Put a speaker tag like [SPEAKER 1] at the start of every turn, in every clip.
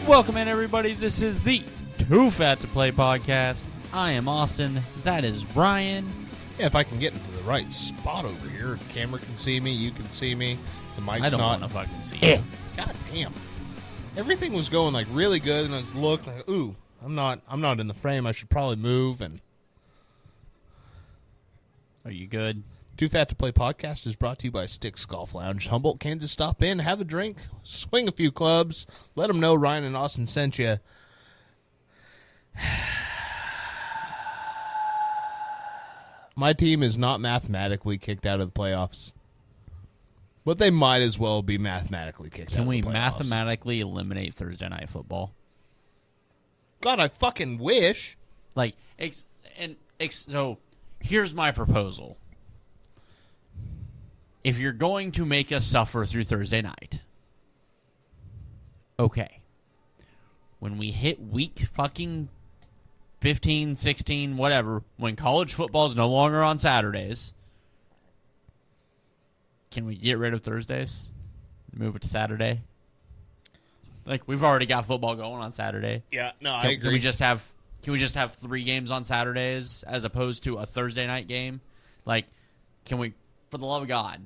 [SPEAKER 1] Welcome in, everybody. This is the Too Fat to Play podcast. I am Austin. That is Brian.
[SPEAKER 2] Yeah, if I can get into the right spot over here, the camera can see me, you can see me, the mic's
[SPEAKER 1] I don't
[SPEAKER 2] not.
[SPEAKER 1] want to fucking see you.
[SPEAKER 2] God damn. Everything was going like really good, and I looked like, ooh, I'm not in the frame. I should probably move. And
[SPEAKER 1] Are you good?
[SPEAKER 2] Too Fat to Play podcast is brought to you by Sticks Golf Lounge, Humboldt, Kansas. Stop in, have a drink, swing a few clubs, let them know Ryan and Austin sent you. My team is not mathematically kicked out of the playoffs, but they might as well be mathematically kicked out
[SPEAKER 1] Can
[SPEAKER 2] of
[SPEAKER 1] we
[SPEAKER 2] the playoffs.
[SPEAKER 1] mathematically eliminate Thursday Night Football?
[SPEAKER 2] God, I fucking wish.
[SPEAKER 1] So here's my proposal. If you're going to make us suffer through Thursday night, okay. When we hit week fucking 15, 16, whatever, when college football is no longer on Saturdays, can we get rid of Thursdays? Move it to Saturday? Like, we've already got football going on Saturday.
[SPEAKER 2] Yeah, no, I
[SPEAKER 1] Can
[SPEAKER 2] agree.
[SPEAKER 1] we just have 3 games on Saturdays as opposed to a Thursday night game? Like, can we, for the love of God,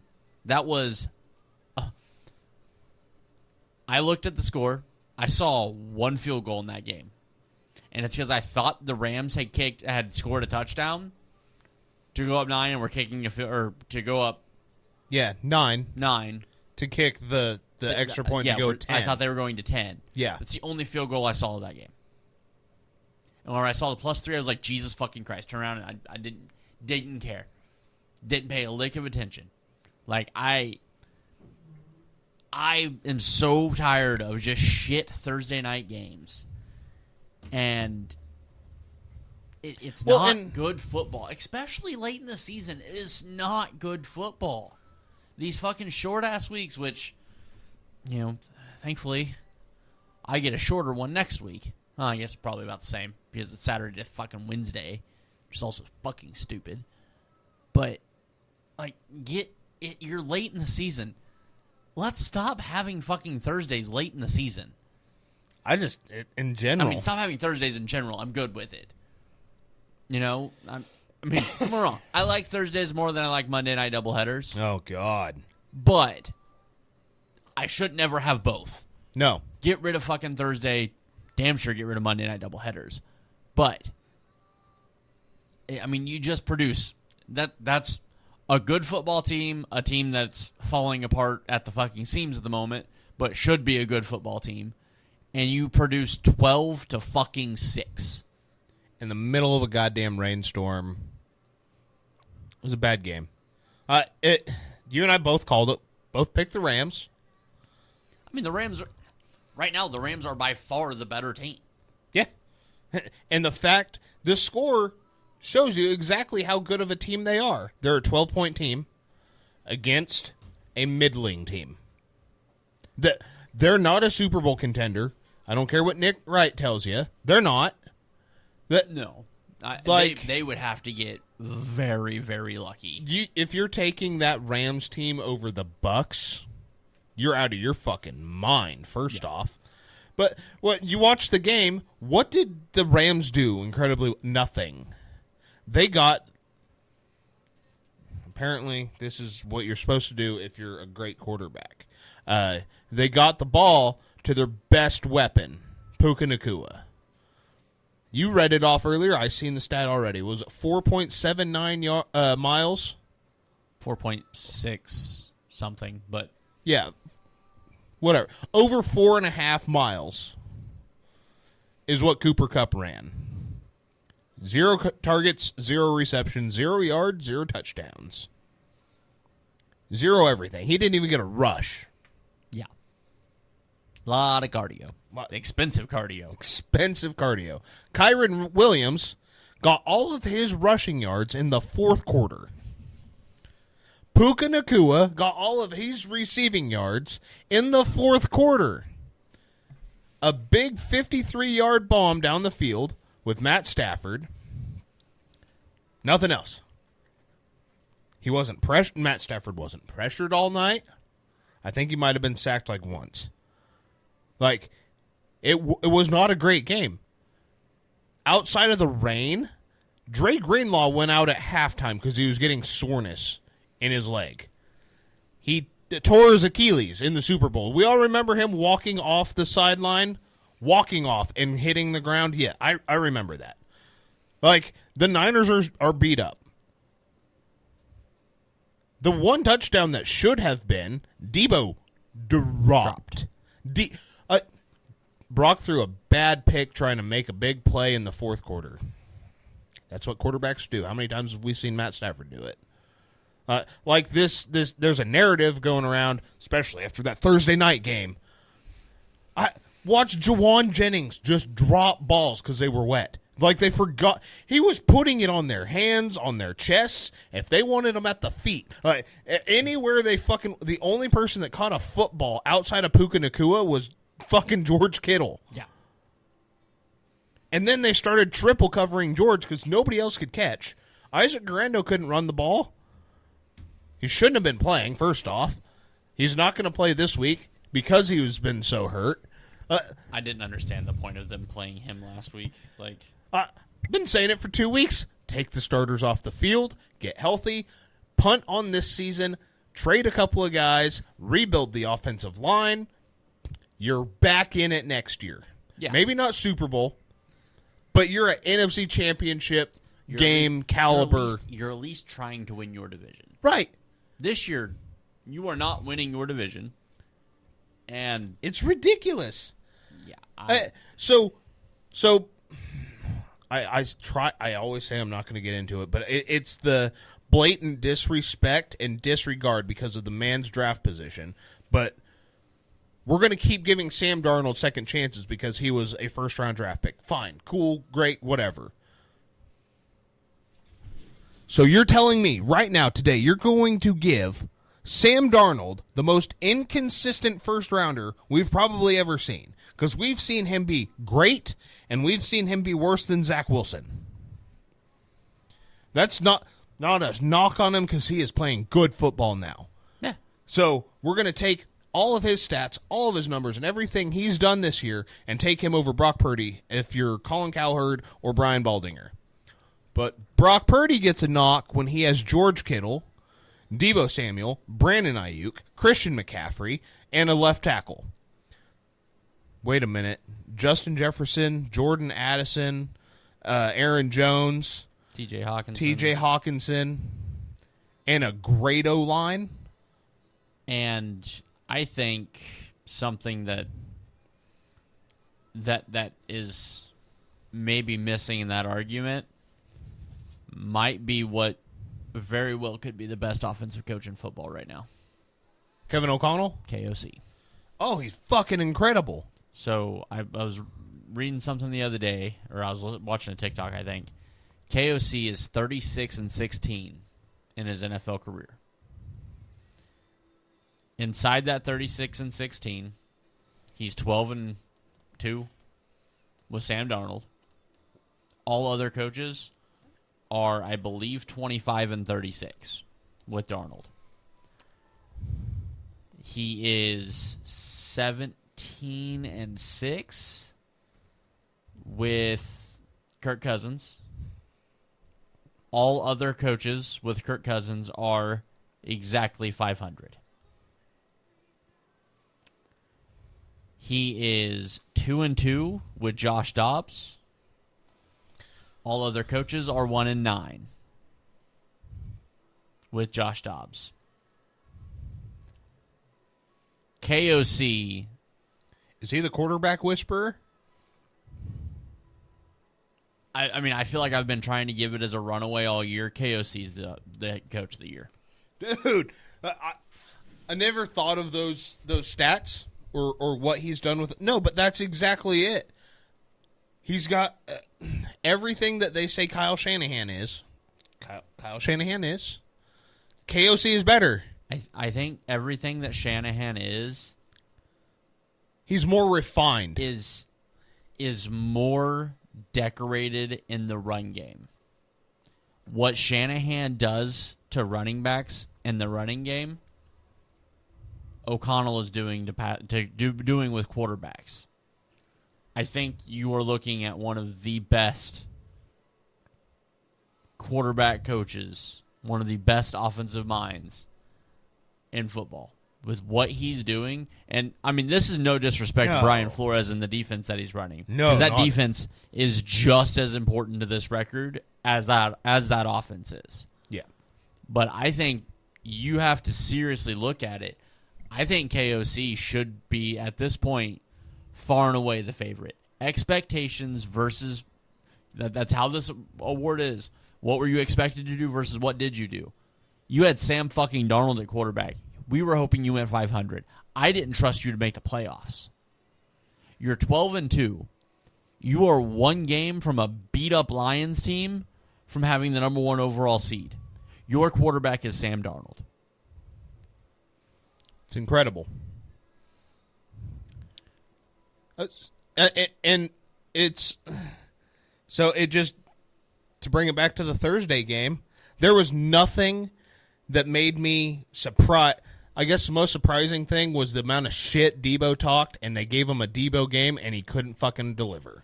[SPEAKER 1] that was, I looked at the score. I saw one field goal in that game. And it's because I thought the Rams had scored a touchdown to go up 9 and were kicking to go up
[SPEAKER 2] Yeah, 9
[SPEAKER 1] 9
[SPEAKER 2] to kick the extra point to go 10.
[SPEAKER 1] I thought they were going to 10.
[SPEAKER 2] Yeah.
[SPEAKER 1] That's the only field goal I saw of that game. And when I saw the +3, I was like, Jesus fucking Christ. Turn around, and I didn't care. Didn't pay a lick of attention. Like, I am so tired of just shit Thursday night games. And it's not good football. Especially late in the season. It is not good football. These fucking short-ass weeks, which, thankfully, I get a shorter one next week. Well, I guess probably about the same, because it's Saturday to fucking Wednesday, which is also fucking stupid. But, you're late in the season. Let's stop having fucking Thursdays late in the season.
[SPEAKER 2] In general.
[SPEAKER 1] Stop having Thursdays in general. I'm good with it. I'm wrong. I like Thursdays more than I like Monday night doubleheaders.
[SPEAKER 2] Oh, God.
[SPEAKER 1] But I should never have both.
[SPEAKER 2] No.
[SPEAKER 1] Get rid of fucking Thursday. Damn sure get rid of Monday night doubleheaders. But, you just produce. That's a good football team, a team that's falling apart at the fucking seams at the moment, but should be a good football team. And you produce 12 to fucking 6.
[SPEAKER 2] In the middle of a goddamn rainstorm. It was a bad game. You and I both called it. Both picked the Rams.
[SPEAKER 1] The Rams right now, the Rams are by far the better team.
[SPEAKER 2] Yeah. And the fact, this score shows you exactly how good of a team they are. They're a 12-point team against a middling team. They're not a Super Bowl contender. I don't care what Nick Wright tells you. They're not.
[SPEAKER 1] No. They would have to get very, very lucky.
[SPEAKER 2] If you're taking that Rams team over the Bucks, you're out of your fucking mind, first off. But you watch the game, what did the Rams do? Incredibly nothing. They got, apparently this is what you're supposed to do if you're a great quarterback. They got the ball to their best weapon, Puka Nacua. You read it off earlier. I seen the stat already. Was it 4.79 miles?
[SPEAKER 1] 4.6 something, but
[SPEAKER 2] yeah, whatever. Over 4.5 miles is what Cooper Kupp ran. 0 targets, 0 receptions, 0 yards, 0 touchdowns. 0 everything. He didn't even get a rush.
[SPEAKER 1] Yeah. A lot of cardio. Expensive cardio.
[SPEAKER 2] Expensive cardio. Kyren Williams got all of his rushing yards in the fourth quarter. Puka Nacua got all of his receiving yards in the fourth quarter. A big 53-yard bomb down the field with Matt Stafford. Nothing else. He wasn't pressured. Matt Stafford wasn't pressured all night. I think he might have been sacked like once. It was not a great game. Outside of the rain, Dre Greenlaw went out at halftime because he was getting soreness in his leg. He tore his Achilles in the Super Bowl. We all remember him walking off the sideline, walking off and hitting the ground. Yeah, I remember that. Like, the Niners are beat up. The one touchdown that should have been, Debo dropped. Brock threw a bad pick trying to make a big play in the fourth quarter. That's what quarterbacks do. How many times have we seen Matt Stafford do it? Like this, there's a narrative going around, especially after that Thursday night game. I watched Jawan Jennings just drop balls because they were wet. Like they forgot. He was putting it on their hands, on their chests. If they wanted them at the feet. Anywhere they fucking... The only person that caught a football outside of Puka Nacua was fucking George Kittle.
[SPEAKER 1] Yeah.
[SPEAKER 2] And then they started triple covering George because nobody else could catch. Isaac Garando couldn't run the ball. He shouldn't have been playing, first off. He's not going to play this week because he was been so hurt.
[SPEAKER 1] I didn't understand the point of them playing him last week.
[SPEAKER 2] I've been saying it for 2 weeks. Take the starters off the field, get healthy, punt on this season, trade a couple of guys, rebuild the offensive line. You're back in it next year.
[SPEAKER 1] Yeah.
[SPEAKER 2] Maybe not Super Bowl, but you're an NFC Championship game caliber.
[SPEAKER 1] You're at least trying to win your division.
[SPEAKER 2] Right.
[SPEAKER 1] This year, you are not winning your division, and
[SPEAKER 2] it's ridiculous.
[SPEAKER 1] Yeah.
[SPEAKER 2] I always say I'm not going to get into it, but it's the blatant disrespect and disregard because of the man's draft position. But we're going to keep giving Sam Darnold second chances because he was a first-round draft pick. Fine, cool, great, whatever. So you're telling me right now, today, you're going to give Sam Darnold the most inconsistent first-rounder we've probably ever seen. Because we've seen him be great, and we've seen him be worse than Zach Wilson. That's not a knock on him because he is playing good football now.
[SPEAKER 1] Yeah.
[SPEAKER 2] So we're going to take all of his stats, all of his numbers, and everything he's done this year and take him over Brock Purdy if you're Colin Cowherd or Brian Baldinger. But Brock Purdy gets a knock when he has George Kittle, Deebo Samuel, Brandon Ayuk, Christian McCaffrey, and a left tackle. Wait a minute. Justin Jefferson, Jordan Addison, Aaron Jones,
[SPEAKER 1] TJ Hawkinson,
[SPEAKER 2] and a great O-line.
[SPEAKER 1] And I think something that is maybe missing in that argument might be what very well could be the best offensive coach in football right now.
[SPEAKER 2] Kevin O'Connell?
[SPEAKER 1] KOC.
[SPEAKER 2] Oh, he's fucking incredible.
[SPEAKER 1] So I was reading something the other day, or I was watching a TikTok, I think. KOC is 36-16 in his NFL career. Inside that 36-16, he's 12-2 with Sam Darnold. All other coaches are, I believe, 25-36 with Darnold. He is 17-6 with Kirk Cousins. All other coaches with Kirk Cousins are exactly 500. He is 2-2 with Josh Dobbs. All other coaches are 1-9 with Josh Dobbs. KOC.
[SPEAKER 2] Is he the quarterback whisperer?
[SPEAKER 1] I mean, I feel like I've been trying to give it as a runaway all year. KOC's the head coach of the year.
[SPEAKER 2] Dude, I never thought of those stats or what he's done with it. No, but that's exactly it. He's got everything that they say Kyle Shanahan is. Kyle Shanahan is. KOC is better.
[SPEAKER 1] I think everything that Shanahan is...
[SPEAKER 2] He's more refined.
[SPEAKER 1] Is more decorated in the run game. What Shanahan does to running backs in the running game, O'Connell is doing doing with quarterbacks. I think you are looking at one of the best quarterback coaches, one of the best offensive minds in football with what he's doing. And, I mean, this is no disrespect to Brian Flores and the defense that he's running.
[SPEAKER 2] No,
[SPEAKER 1] because that defense is just as important to this record as that offense is.
[SPEAKER 2] Yeah.
[SPEAKER 1] But I think you have to seriously look at it. I think KOC should be, at this point, far and away the favorite. Expectations versus that's how this award is. What were you expected to do versus what did you do? You had Sam fucking Darnold at quarterback. We were hoping you went 500. I didn't trust you to make the playoffs. You're 12-2. You are one game from a beat-up Lions team from having the number 1 overall seed. Your quarterback is Sam Darnold.
[SPEAKER 2] It's incredible. And it's so it just to bring it back to the Thursday game, there was nothing that made me surprised. I guess the most surprising thing was the amount of shit Debo talked, and they gave him a Debo game, and he couldn't fucking deliver.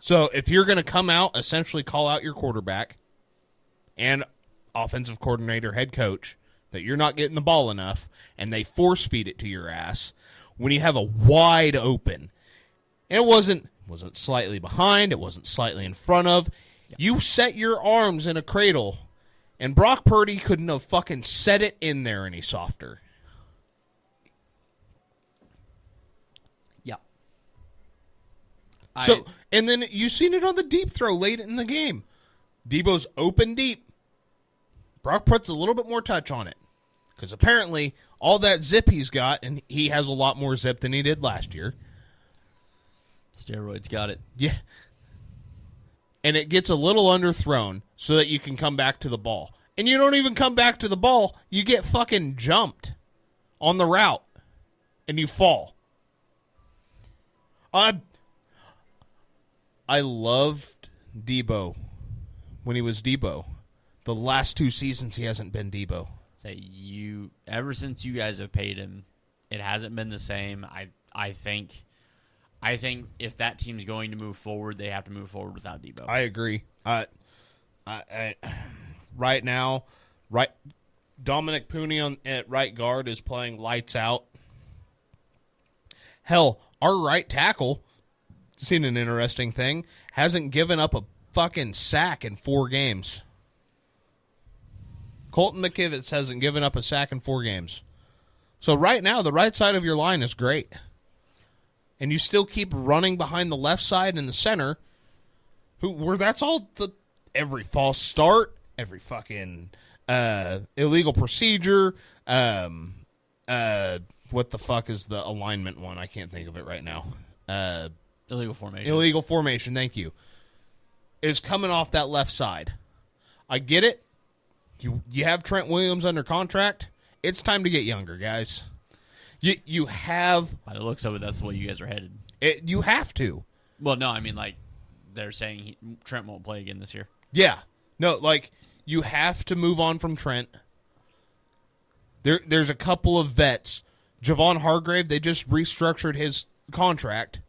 [SPEAKER 2] So if you're going to come out, essentially call out your quarterback and offensive coordinator, head coach, that you're not getting the ball enough, and they force feed it to your ass when you have a wide open. And it wasn't slightly behind, it wasn't slightly in front of. Yep. You set your arms in a cradle, and Brock Purdy couldn't have fucking set it in there any softer.
[SPEAKER 1] Yep.
[SPEAKER 2] So, and then you seen it on the deep throw late in the game. Debo's open deep. Brock puts a little bit more touch on it. Because apparently, all that zip he's got, and he has a lot more zip than he did last year.
[SPEAKER 1] Steroids got it.
[SPEAKER 2] Yeah. And it gets a little underthrown so that you can come back to the ball. And you don't even come back to the ball. You get fucking jumped on the route. And you fall. I loved Debo when he was Debo. The last 2 seasons he hasn't been Debo.
[SPEAKER 1] Ever since you guys have paid him, it hasn't been the same. I think if that team's going to move forward, they have to move forward without Debo.
[SPEAKER 2] I agree. Right now, Dominic Pooney at right guard is playing lights out. Hell, our right tackle, seen an interesting thing, hasn't given up a fucking sack in 4 games. Colton McKivitz hasn't given up a sack in 4 games. So right now, the right side of your line is great. And you still keep running behind the left side and the center, where that's all every false start, every fucking illegal procedure. What the fuck is the alignment one? I can't think of it right now.
[SPEAKER 1] Illegal formation.
[SPEAKER 2] Illegal formation, thank you. Is coming off that left side. I get it. You have Trent Williams under contract. It's time to get younger, guys. You have...
[SPEAKER 1] By the looks of it, that's the way you guys are headed.
[SPEAKER 2] You have to.
[SPEAKER 1] Well, no, I mean, like, they're saying Trent won't play again this year.
[SPEAKER 2] Yeah. No, like, you have to move on from Trent. There's a couple of vets. Javon Hargrave, they just restructured his contract.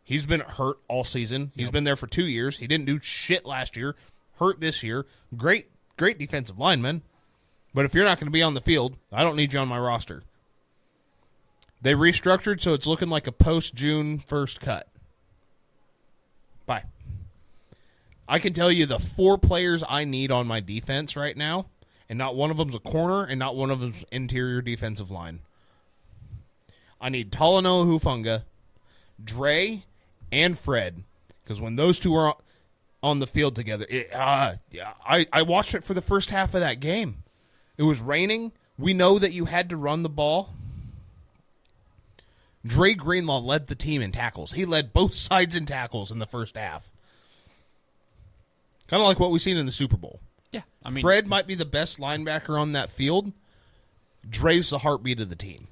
[SPEAKER 2] He's been hurt all season. He's been there for 2 years. He didn't do shit last year. Hurt this year. Great defensive lineman. But if you're not going to be on the field, I don't need you on my roster. They restructured, so it's looking like a post-June 1st cut. Bye. I can tell you the 4 players I need on my defense right now, and not one of them's a corner, and not one of them's interior defensive line. I need Talanoa Hufanga, Dre, and Fred, because when those two are on the field together, I watched it for the first half of that game. It was raining. We know that you had to run the ball. Dre Greenlaw led the team in tackles. He led both sides in tackles in the first half. Kind of like what we've seen in the Super Bowl.
[SPEAKER 1] Yeah, I mean,
[SPEAKER 2] Fred might be the best linebacker on that field. Dre's the heartbeat of the team.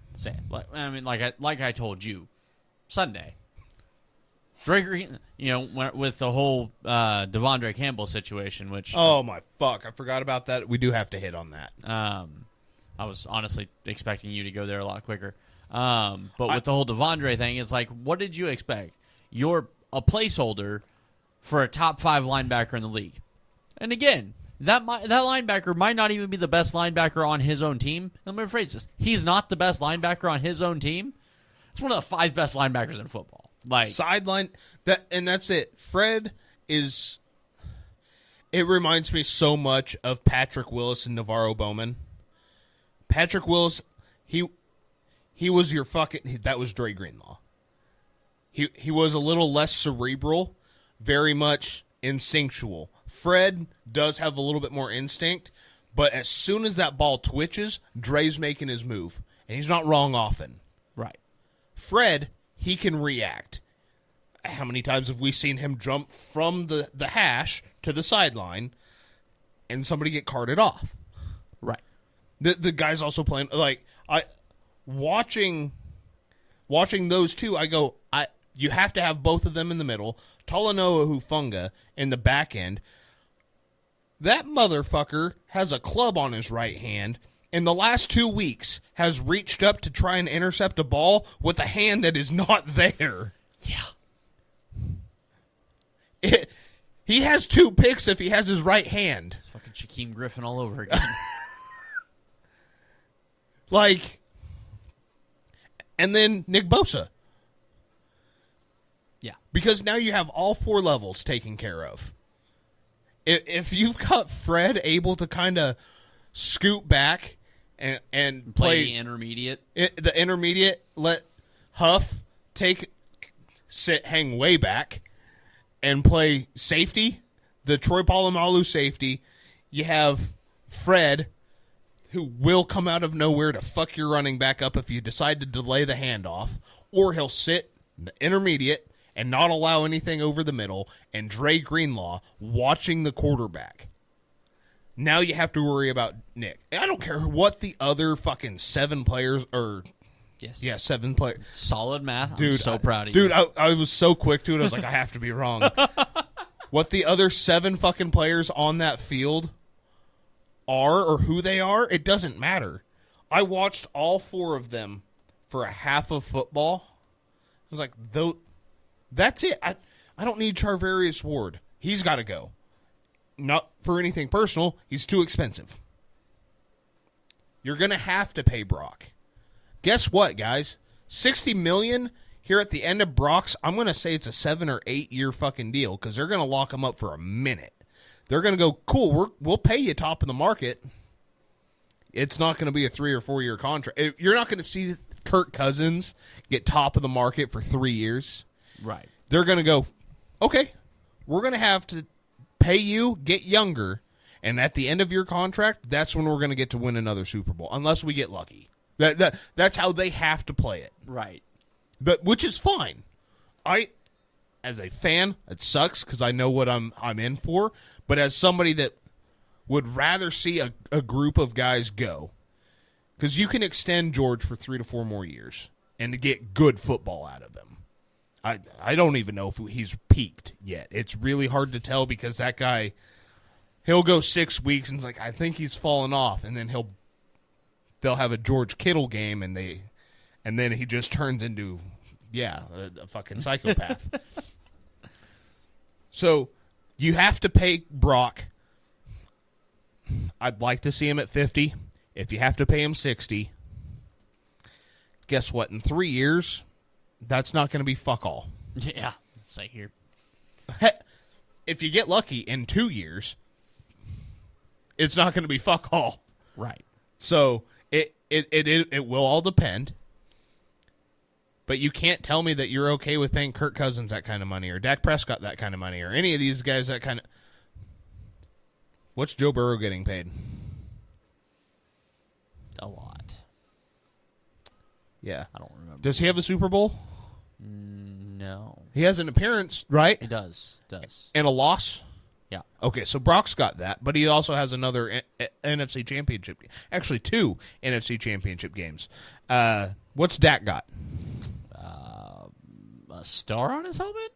[SPEAKER 1] Like I told you, Sunday. Dre Green, with the whole Devondre Campbell situation, which...
[SPEAKER 2] Oh, my fuck. I forgot about that. We do have to hit on that.
[SPEAKER 1] I was honestly expecting you to go there a lot quicker. But with the whole Devondre thing, it's like, what did you expect? You're a placeholder for a top 5 linebacker in the league. And again, that linebacker might not even be the best linebacker on his own team. Let me rephrase this. He's not the best linebacker on his own team. It's one of the 5 best linebackers in football. Like
[SPEAKER 2] sideline that's it. Fred is. It reminds me so much of Patrick Willis and Navarro Bowman. Patrick Willis, he was your fucking. That was Dre Greenlaw. He was a little less cerebral, very much instinctual. Fred does have a little bit more instinct, but as soon as that ball twitches, Dre's making his move, and he's not wrong often.
[SPEAKER 1] Right.
[SPEAKER 2] Fred, he can react. How many times have we seen him jump from the hash to the sideline and somebody get carted off?
[SPEAKER 1] Right.
[SPEAKER 2] The guy's also playing watching those two, I go, you have to have both of them in the middle. Talanoa Hufanga in the back end. That motherfucker has a club on his right hand. In the last 2 weeks, has reached up to try and intercept a ball with a hand that is not there.
[SPEAKER 1] Yeah.
[SPEAKER 2] He has 2 picks if he has his right hand.
[SPEAKER 1] It's fucking Shaquem Griffin all over again.
[SPEAKER 2] And then Nick Bosa.
[SPEAKER 1] Yeah.
[SPEAKER 2] Because now you have all 4 levels taken care of. If you've got Fred able to kind of scoot back and play
[SPEAKER 1] the intermediate.
[SPEAKER 2] The intermediate, let Huff hang way back and play safety, the Troy Polamalu safety. You have Fred, who will come out of nowhere to fuck your running back up if you decide to delay the handoff, or he'll sit in the intermediate and not allow anything over the middle, and Dre Greenlaw watching the quarterback. Now you have to worry about Nick. I don't care what the other fucking 7 players or...
[SPEAKER 1] Yes.
[SPEAKER 2] Yeah, 7 players.
[SPEAKER 1] Solid math.
[SPEAKER 2] Dude,
[SPEAKER 1] I'm so proud of you.
[SPEAKER 2] Dude, I was so quick to it. I was like, I have to be wrong. What the other 7 fucking players on that field are or who they are, it doesn't matter. I watched all 4 of them for a half of football. I was like, that's it. I don't need Charvarius Ward. He's got to go. Not for anything personal. He's too expensive. You're going to have to pay Brock. Guess what, guys? $60 million here at the end of Brock's. I'm going to say it's a 7 or 8 year fucking deal because they're going to lock him up for a minute. They're going to go, cool, we'll pay you top of the market. It's not going to be a 3 or 4 year contract. You're not going to see Kirk Cousins get top of the market for 3 years.
[SPEAKER 1] Right.
[SPEAKER 2] They're going to go, okay, we're going to have to pay you, get younger, and at the end of your contract, that's when we're going to get to win another Super Bowl, unless we get lucky. That's how they have to play it.
[SPEAKER 1] Right.
[SPEAKER 2] Which is fine. As a fan, it sucks because I know what I'm in for, but as somebody that would rather see a group of guys go, because you can extend George for 3 to 4 more years and to get good football out of him. I don't even know if he's peaked yet. It's really hard to tell because that guy, he'll go 6 weeks and it's like, I think he's fallen off, and then they'll have a George Kittle game and then he just turns into a fucking psychopath. So you have to pay Brock. I'd like to see him at 50. If you have to pay him 60, guess what? In 3 years, that's not going to be fuck all.
[SPEAKER 1] Yeah, say here.
[SPEAKER 2] If you get lucky, in 2 years, it's not going to be fuck all.
[SPEAKER 1] Right.
[SPEAKER 2] So it will all depend. But you can't tell me that you're okay with paying Kirk Cousins that kind of money, or Dak Prescott that kind of money, or any of these guys that kind of... What's Joe Burrow getting paid?
[SPEAKER 1] A lot.
[SPEAKER 2] Yeah.
[SPEAKER 1] I don't remember.
[SPEAKER 2] Does he have a Super Bowl?
[SPEAKER 1] No.
[SPEAKER 2] He has an appearance, right?
[SPEAKER 1] He does.
[SPEAKER 2] And a loss?
[SPEAKER 1] Yeah.
[SPEAKER 2] Okay, so Brock's got that, but he also has another NFC Championship. Actually, 2 NFC Championship games. What's Dak got?
[SPEAKER 1] A star on his helmet?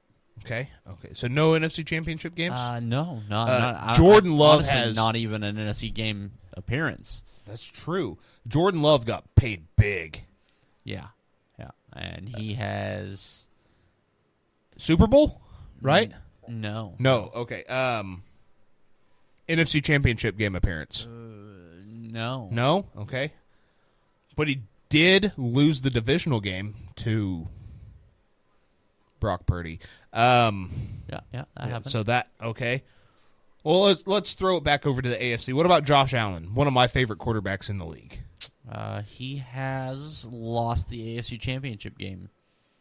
[SPEAKER 2] Okay. So no NFC Championship games?
[SPEAKER 1] No. Not
[SPEAKER 2] Jordan Love
[SPEAKER 1] honestly,
[SPEAKER 2] has...
[SPEAKER 1] not even an NFC game appearance.
[SPEAKER 2] That's true. Jordan Love got paid big.
[SPEAKER 1] Yeah. And he has
[SPEAKER 2] Super Bowl, right?
[SPEAKER 1] No.
[SPEAKER 2] Okay. NFC Championship game appearance.
[SPEAKER 1] No.
[SPEAKER 2] No? Okay. But he did lose the divisional game to Brock Purdy.
[SPEAKER 1] That happened.
[SPEAKER 2] So that, okay. Well, let's throw it back over to the AFC. What about Josh Allen, one of my favorite quarterbacks in the league?
[SPEAKER 1] He has lost the AFC Championship game.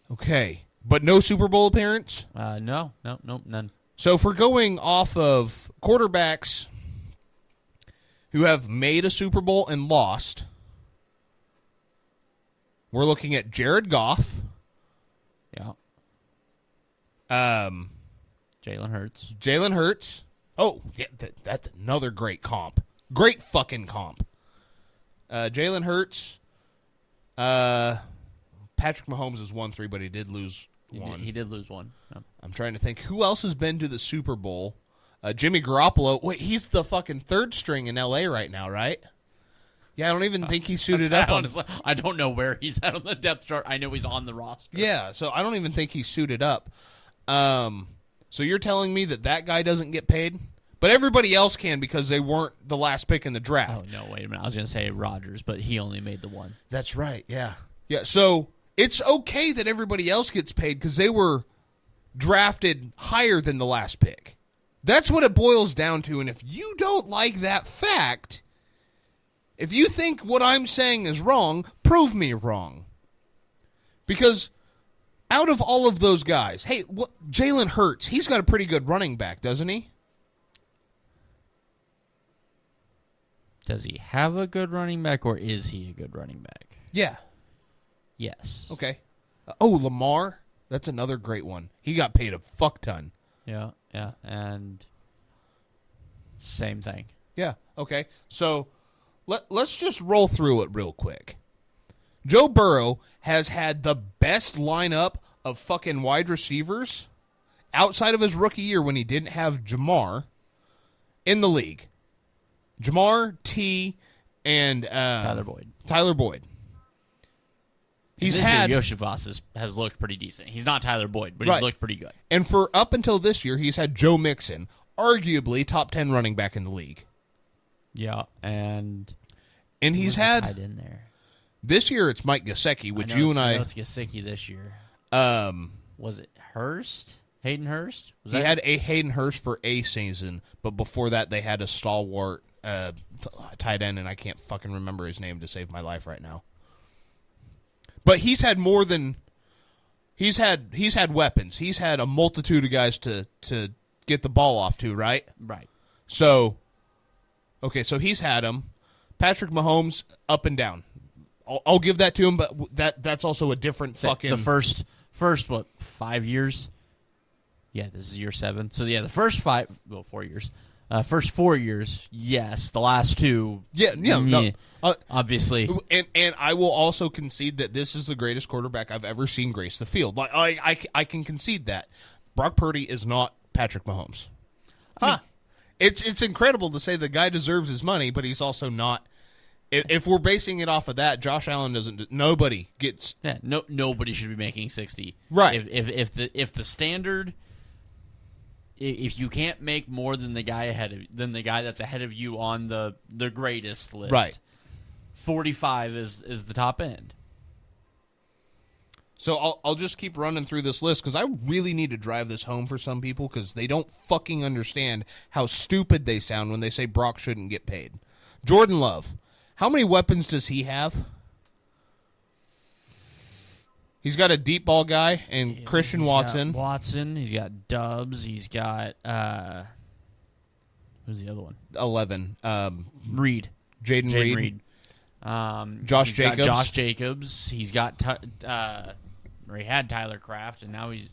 [SPEAKER 2] Okay. But no Super Bowl appearance?
[SPEAKER 1] No, none.
[SPEAKER 2] So if we're going off of quarterbacks who have made a Super Bowl and lost, we're looking at Jared Goff.
[SPEAKER 1] Yeah.
[SPEAKER 2] Jalen Hurts. Oh, yeah, that's another great comp. Great fucking comp. Jalen Hurts. Patrick Mahomes is 1-3, but he did lose one.
[SPEAKER 1] He did lose one. No.
[SPEAKER 2] I'm trying to think. Who else has been to the Super Bowl? Jimmy Garoppolo. Wait, he's the fucking third string in L.A. right now, right? Yeah, I don't even think he's suited up.
[SPEAKER 1] Honestly, I don't know where he's at on the depth chart. I know he's on the roster.
[SPEAKER 2] Yeah, so I don't even think he's suited up. So you're telling me that guy doesn't get paid? But everybody else can because they weren't the last pick in the draft.
[SPEAKER 1] Oh, no, wait a minute. I was going to say Rodgers, but he only made the one.
[SPEAKER 2] That's right, yeah. Yeah, so it's okay that everybody else gets paid because they were drafted higher than the last pick. That's what it boils down to, and if you don't like that fact, if you think what I'm saying is wrong, prove me wrong. Because out of all of those guys, hey, Jalen Hurts, he's got a pretty good running back, doesn't he?
[SPEAKER 1] Does he have a good running back, or is he a good running back?
[SPEAKER 2] Yeah.
[SPEAKER 1] Yes.
[SPEAKER 2] Okay. Lamar, that's another great one. He got paid a fuck ton.
[SPEAKER 1] Yeah, and same thing.
[SPEAKER 2] Yeah, okay. So let's just roll through it real quick. Joe Burrow has had the best lineup of fucking wide receivers outside of his rookie year when he didn't have Jamar in the league. Jamar, T, and Tyler Boyd. He's had
[SPEAKER 1] Yoshi Voss has looked pretty decent. He's not Tyler Boyd, but he's looked pretty good.
[SPEAKER 2] And for up until this year, he's had Joe Mixon, arguably top 10 running back in the league.
[SPEAKER 1] Yeah, and
[SPEAKER 2] he's had
[SPEAKER 1] tied in there.
[SPEAKER 2] This year it's Mike Gesicki, which you and I
[SPEAKER 1] know it's Gesicki this year. Was it Hurst? Hayden Hurst?
[SPEAKER 2] He had a Hayden Hurst for a season, but before that they had a stalwart tight end, and I can't fucking remember his name to save my life right now. But he's had more than he's had weapons. He's had a multitude of guys to get the ball off to, right?
[SPEAKER 1] Right.
[SPEAKER 2] So okay, so he's had them. Patrick Mahomes up and down. I'll give that to him, but that's also a different fucking
[SPEAKER 1] the first 5 years. Yeah, this is year 7. So yeah, the first 4 years. First 4 years, yes. The last 2, obviously.
[SPEAKER 2] And I will also concede that this is the greatest quarterback I've ever seen grace the field. Like I can concede that. Brock Purdy is not Patrick Mahomes. It's incredible to say the guy deserves his money, but he's also not. If we're basing it off of that, Josh Allen doesn't. Nobody gets.
[SPEAKER 1] Yeah, nobody should be making 60.
[SPEAKER 2] Right.
[SPEAKER 1] If the standard. If you can't make more than the guy that's ahead of you on the greatest list,
[SPEAKER 2] right?
[SPEAKER 1] 45 is the top end.
[SPEAKER 2] So I'll just keep running through this list because I really need to drive this home for some people because they don't fucking understand how stupid they sound when they say Brock shouldn't get paid. Jordan Love, how many weapons does he have? He's got a deep ball guy and Christian Watson.
[SPEAKER 1] He's got Dubs. He's got who's the other one?
[SPEAKER 2] 11.
[SPEAKER 1] Reed.
[SPEAKER 2] Jaden Reed. Josh Jacobs.
[SPEAKER 1] Josh Jacobs. He's got or he had Tyler Kraft, and now he's is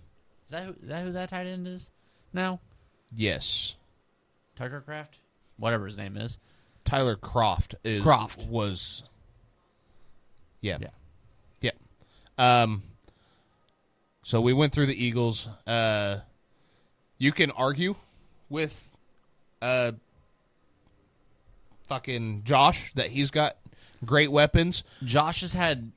[SPEAKER 1] that who that tight end is now?
[SPEAKER 2] Yes.
[SPEAKER 1] Tucker Kraft, whatever his name is.
[SPEAKER 2] Tyler Croft was. Yeah. So we went through the Eagles. You can argue with fucking Josh that he's got great weapons.
[SPEAKER 1] Josh has had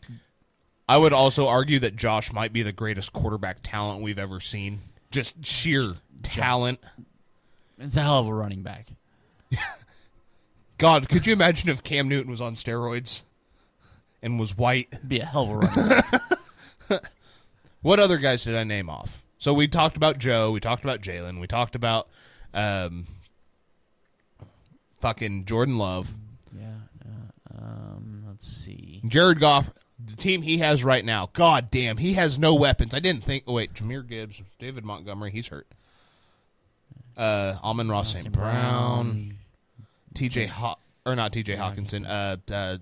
[SPEAKER 2] I would also argue that Josh might be the greatest quarterback talent we've ever seen. Just sheer talent.
[SPEAKER 1] It's a hell of a running back.
[SPEAKER 2] God, could you imagine if Cam Newton was on steroids and was white?
[SPEAKER 1] It'd be a hell of a running back.
[SPEAKER 2] What other guys did I name off? So we talked about Joe. We talked about Jalen. We talked about fucking Jordan Love.
[SPEAKER 1] Yeah. Let's see.
[SPEAKER 2] Jared Goff, the team he has right now. God damn, he has no weapons. I didn't think. Oh, wait, Jahmyr Gibbs, David Montgomery, he's hurt. Amon-Ra St. Brown. Not TJ Hawkinson.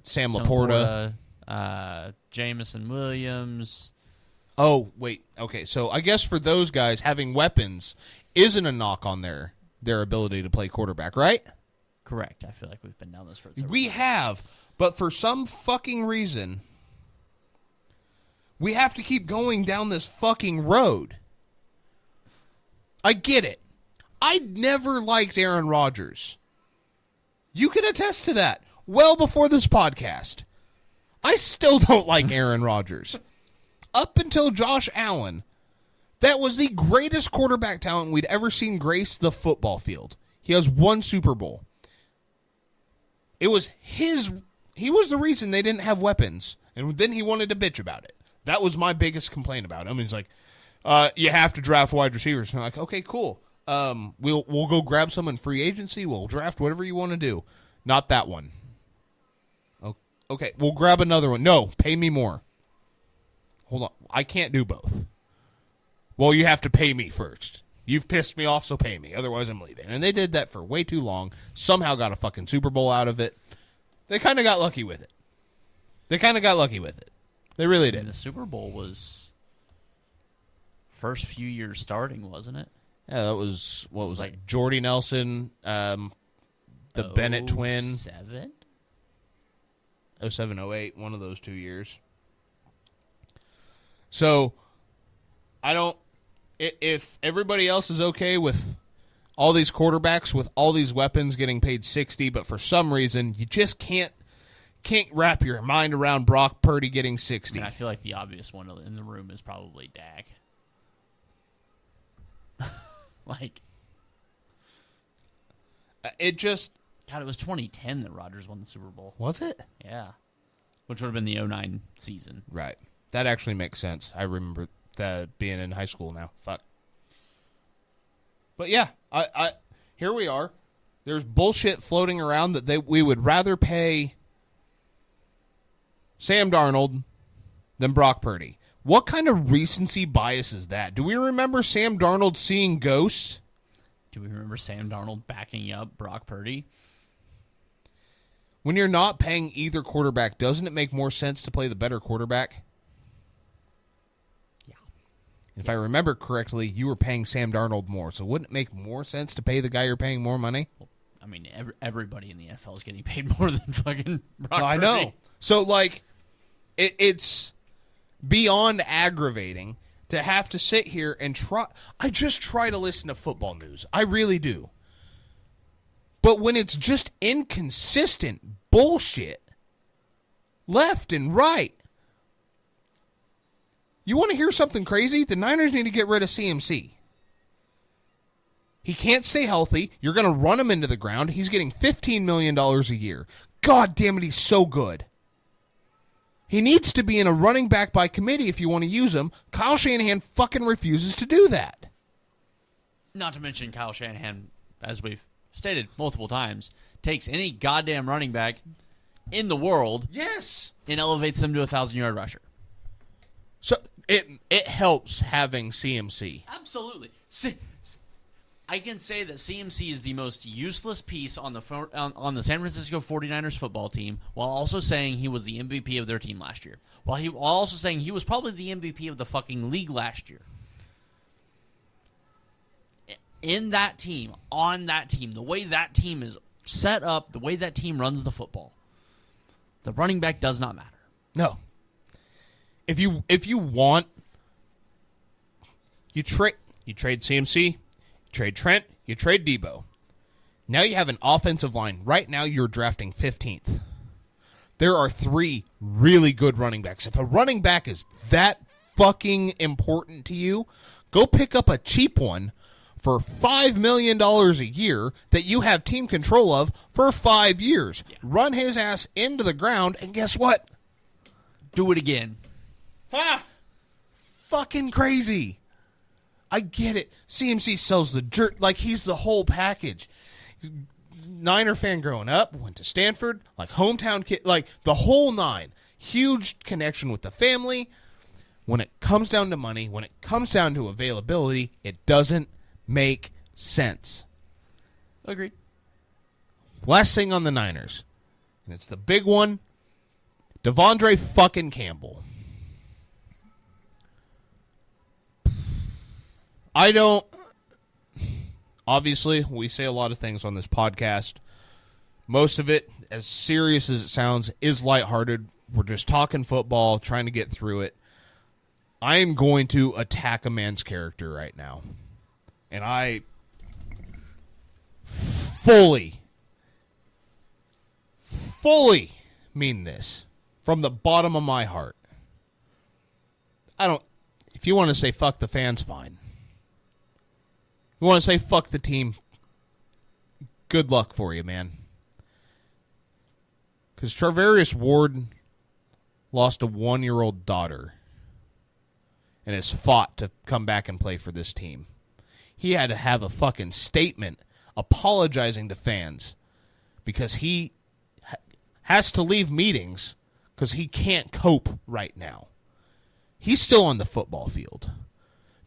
[SPEAKER 2] Sam Laporta.
[SPEAKER 1] Jamison Williams.
[SPEAKER 2] Oh, wait. Okay, so I guess for those guys, having weapons isn't a knock on their ability to play quarterback, right?
[SPEAKER 1] Correct. I feel like we've been down this road.
[SPEAKER 2] We have, but for some fucking reason, we have to keep going down this fucking road. I get it. I never liked Aaron Rodgers. You can attest to that. Well before this podcast. I still don't like Aaron Rodgers. Up until Josh Allen, that was the greatest quarterback talent we'd ever seen grace the football field. He has one Super Bowl. It was he was the reason they didn't have weapons, and then he wanted to bitch about it. That was my biggest complaint about him. He's like, you have to draft wide receivers. And I'm like, okay, cool. We'll go grab some in free agency. We'll draft whatever you want to do. Not that one. Okay, we'll grab another one. No, pay me more. Hold on. I can't do both. Well, you have to pay me first. You've pissed me off, so pay me. Otherwise, I'm leaving. And they did that for way too long. Somehow got a fucking Super Bowl out of it. They kind of got lucky with it. They really did.
[SPEAKER 1] And the Super Bowl was first few years starting, wasn't it?
[SPEAKER 2] Yeah, that was, what was like Jordy Nelson, the Bennett twin.
[SPEAKER 1] 07?
[SPEAKER 2] 07, 08, one of those 2 years. So, if everybody else is okay with all these quarterbacks with all these weapons getting paid $60, but for some reason you just can't wrap your mind around Brock Purdy getting $60.
[SPEAKER 1] I mean, I feel like the obvious one in the room is probably Dak.
[SPEAKER 2] It just...
[SPEAKER 1] God, it was 2010 that Rodgers won the Super Bowl.
[SPEAKER 2] Was it?
[SPEAKER 1] Yeah. Which would have been the 09 season.
[SPEAKER 2] Right. That actually makes sense. I remember that being in high school now. Fuck. But yeah, I here we are. There's bullshit floating around that we would rather pay Sam Darnold than Brock Purdy. What kind of recency bias is that? Do we remember Sam Darnold seeing ghosts?
[SPEAKER 1] Do we remember Sam Darnold backing up Brock Purdy?
[SPEAKER 2] When you're not paying either quarterback, doesn't it make more sense to play the better quarterback?
[SPEAKER 1] Yeah.
[SPEAKER 2] If I remember correctly, you were paying Sam Darnold more, so wouldn't it make more sense to pay the guy you're paying more money?
[SPEAKER 1] Well, I mean, everybody in the NFL is getting paid more than fucking Brock Purdy.
[SPEAKER 2] I know. So, like, it's beyond aggravating to have to sit here and try. I just try to listen to football news. I really do. But when it's just inconsistent bullshit, left and right. You want to hear something crazy? The Niners need to get rid of CMC. He can't stay healthy. You're going to run him into the ground. He's getting $15 million a year. God damn it, he's so good. He needs to be in a running back by committee if you want to use him. Kyle Shanahan fucking refuses to do that.
[SPEAKER 1] Not to mention Kyle Shanahan, as we've stated multiple times, takes any goddamn running back in the world,
[SPEAKER 2] yes,
[SPEAKER 1] and elevates them to a 1,000-yard rusher.
[SPEAKER 2] So it helps having CMC.
[SPEAKER 1] Absolutely. I can say that CMC is the most useless piece on the San Francisco 49ers football team, while also saying he was the MVP of their team last year. While also saying he was probably the MVP of the fucking league last year. In that team, on that team, the way that team is set up, the way that team runs the football, the running back does not matter.
[SPEAKER 2] No. If you want, you trade CMC, you trade Trent, you trade Debo. Now you have an offensive line. Right now you're drafting 15th. there are 3 really good running backs. If a running back is that fucking important to you, go pick up a cheap one for $5 million a year that you have team control of for 5 years. Yeah. Run his ass into the ground, and guess what?
[SPEAKER 1] Do it again.
[SPEAKER 2] Ha! Fucking crazy. I get it. CMC sells the jerk like he's the whole package. Niner fan growing up, went to Stanford, like hometown kid, like the whole 9. Huge connection with the family. When it comes down to money, when it comes down to availability, it doesn't make sense.
[SPEAKER 1] Agreed.
[SPEAKER 2] Last thing on the Niners, and it's the big one, Devondre fucking Campbell. Obviously, we say a lot of things on this podcast. Most of it, as serious as it sounds, is lighthearted. We're just talking football, trying to get through it. I am going to attack a man's character right now. And I fully mean this from the bottom of my heart. If you want to say fuck the fans, fine. You want to say fuck the team, good luck for you, man. Because Charvarius Ward lost a 1-year-old daughter and has fought to come back and play for this team. He had to have a fucking statement apologizing to fans because he has to leave meetings because he can't cope right now. He's still on the football field.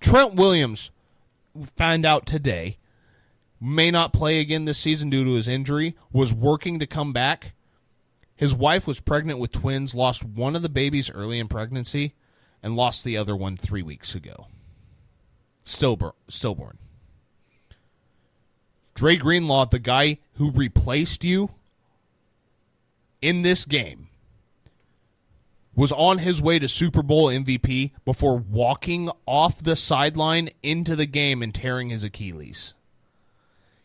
[SPEAKER 2] Trent Williams, we found out today, may not play again this season due to his injury, was working to come back. His wife was pregnant with twins, lost one of the babies early in pregnancy, and lost the other one 3 weeks ago. Stillborn. Dre Greenlaw, the guy who replaced you in this game, was on his way to Super Bowl MVP before walking off the sideline into the game and tearing his Achilles.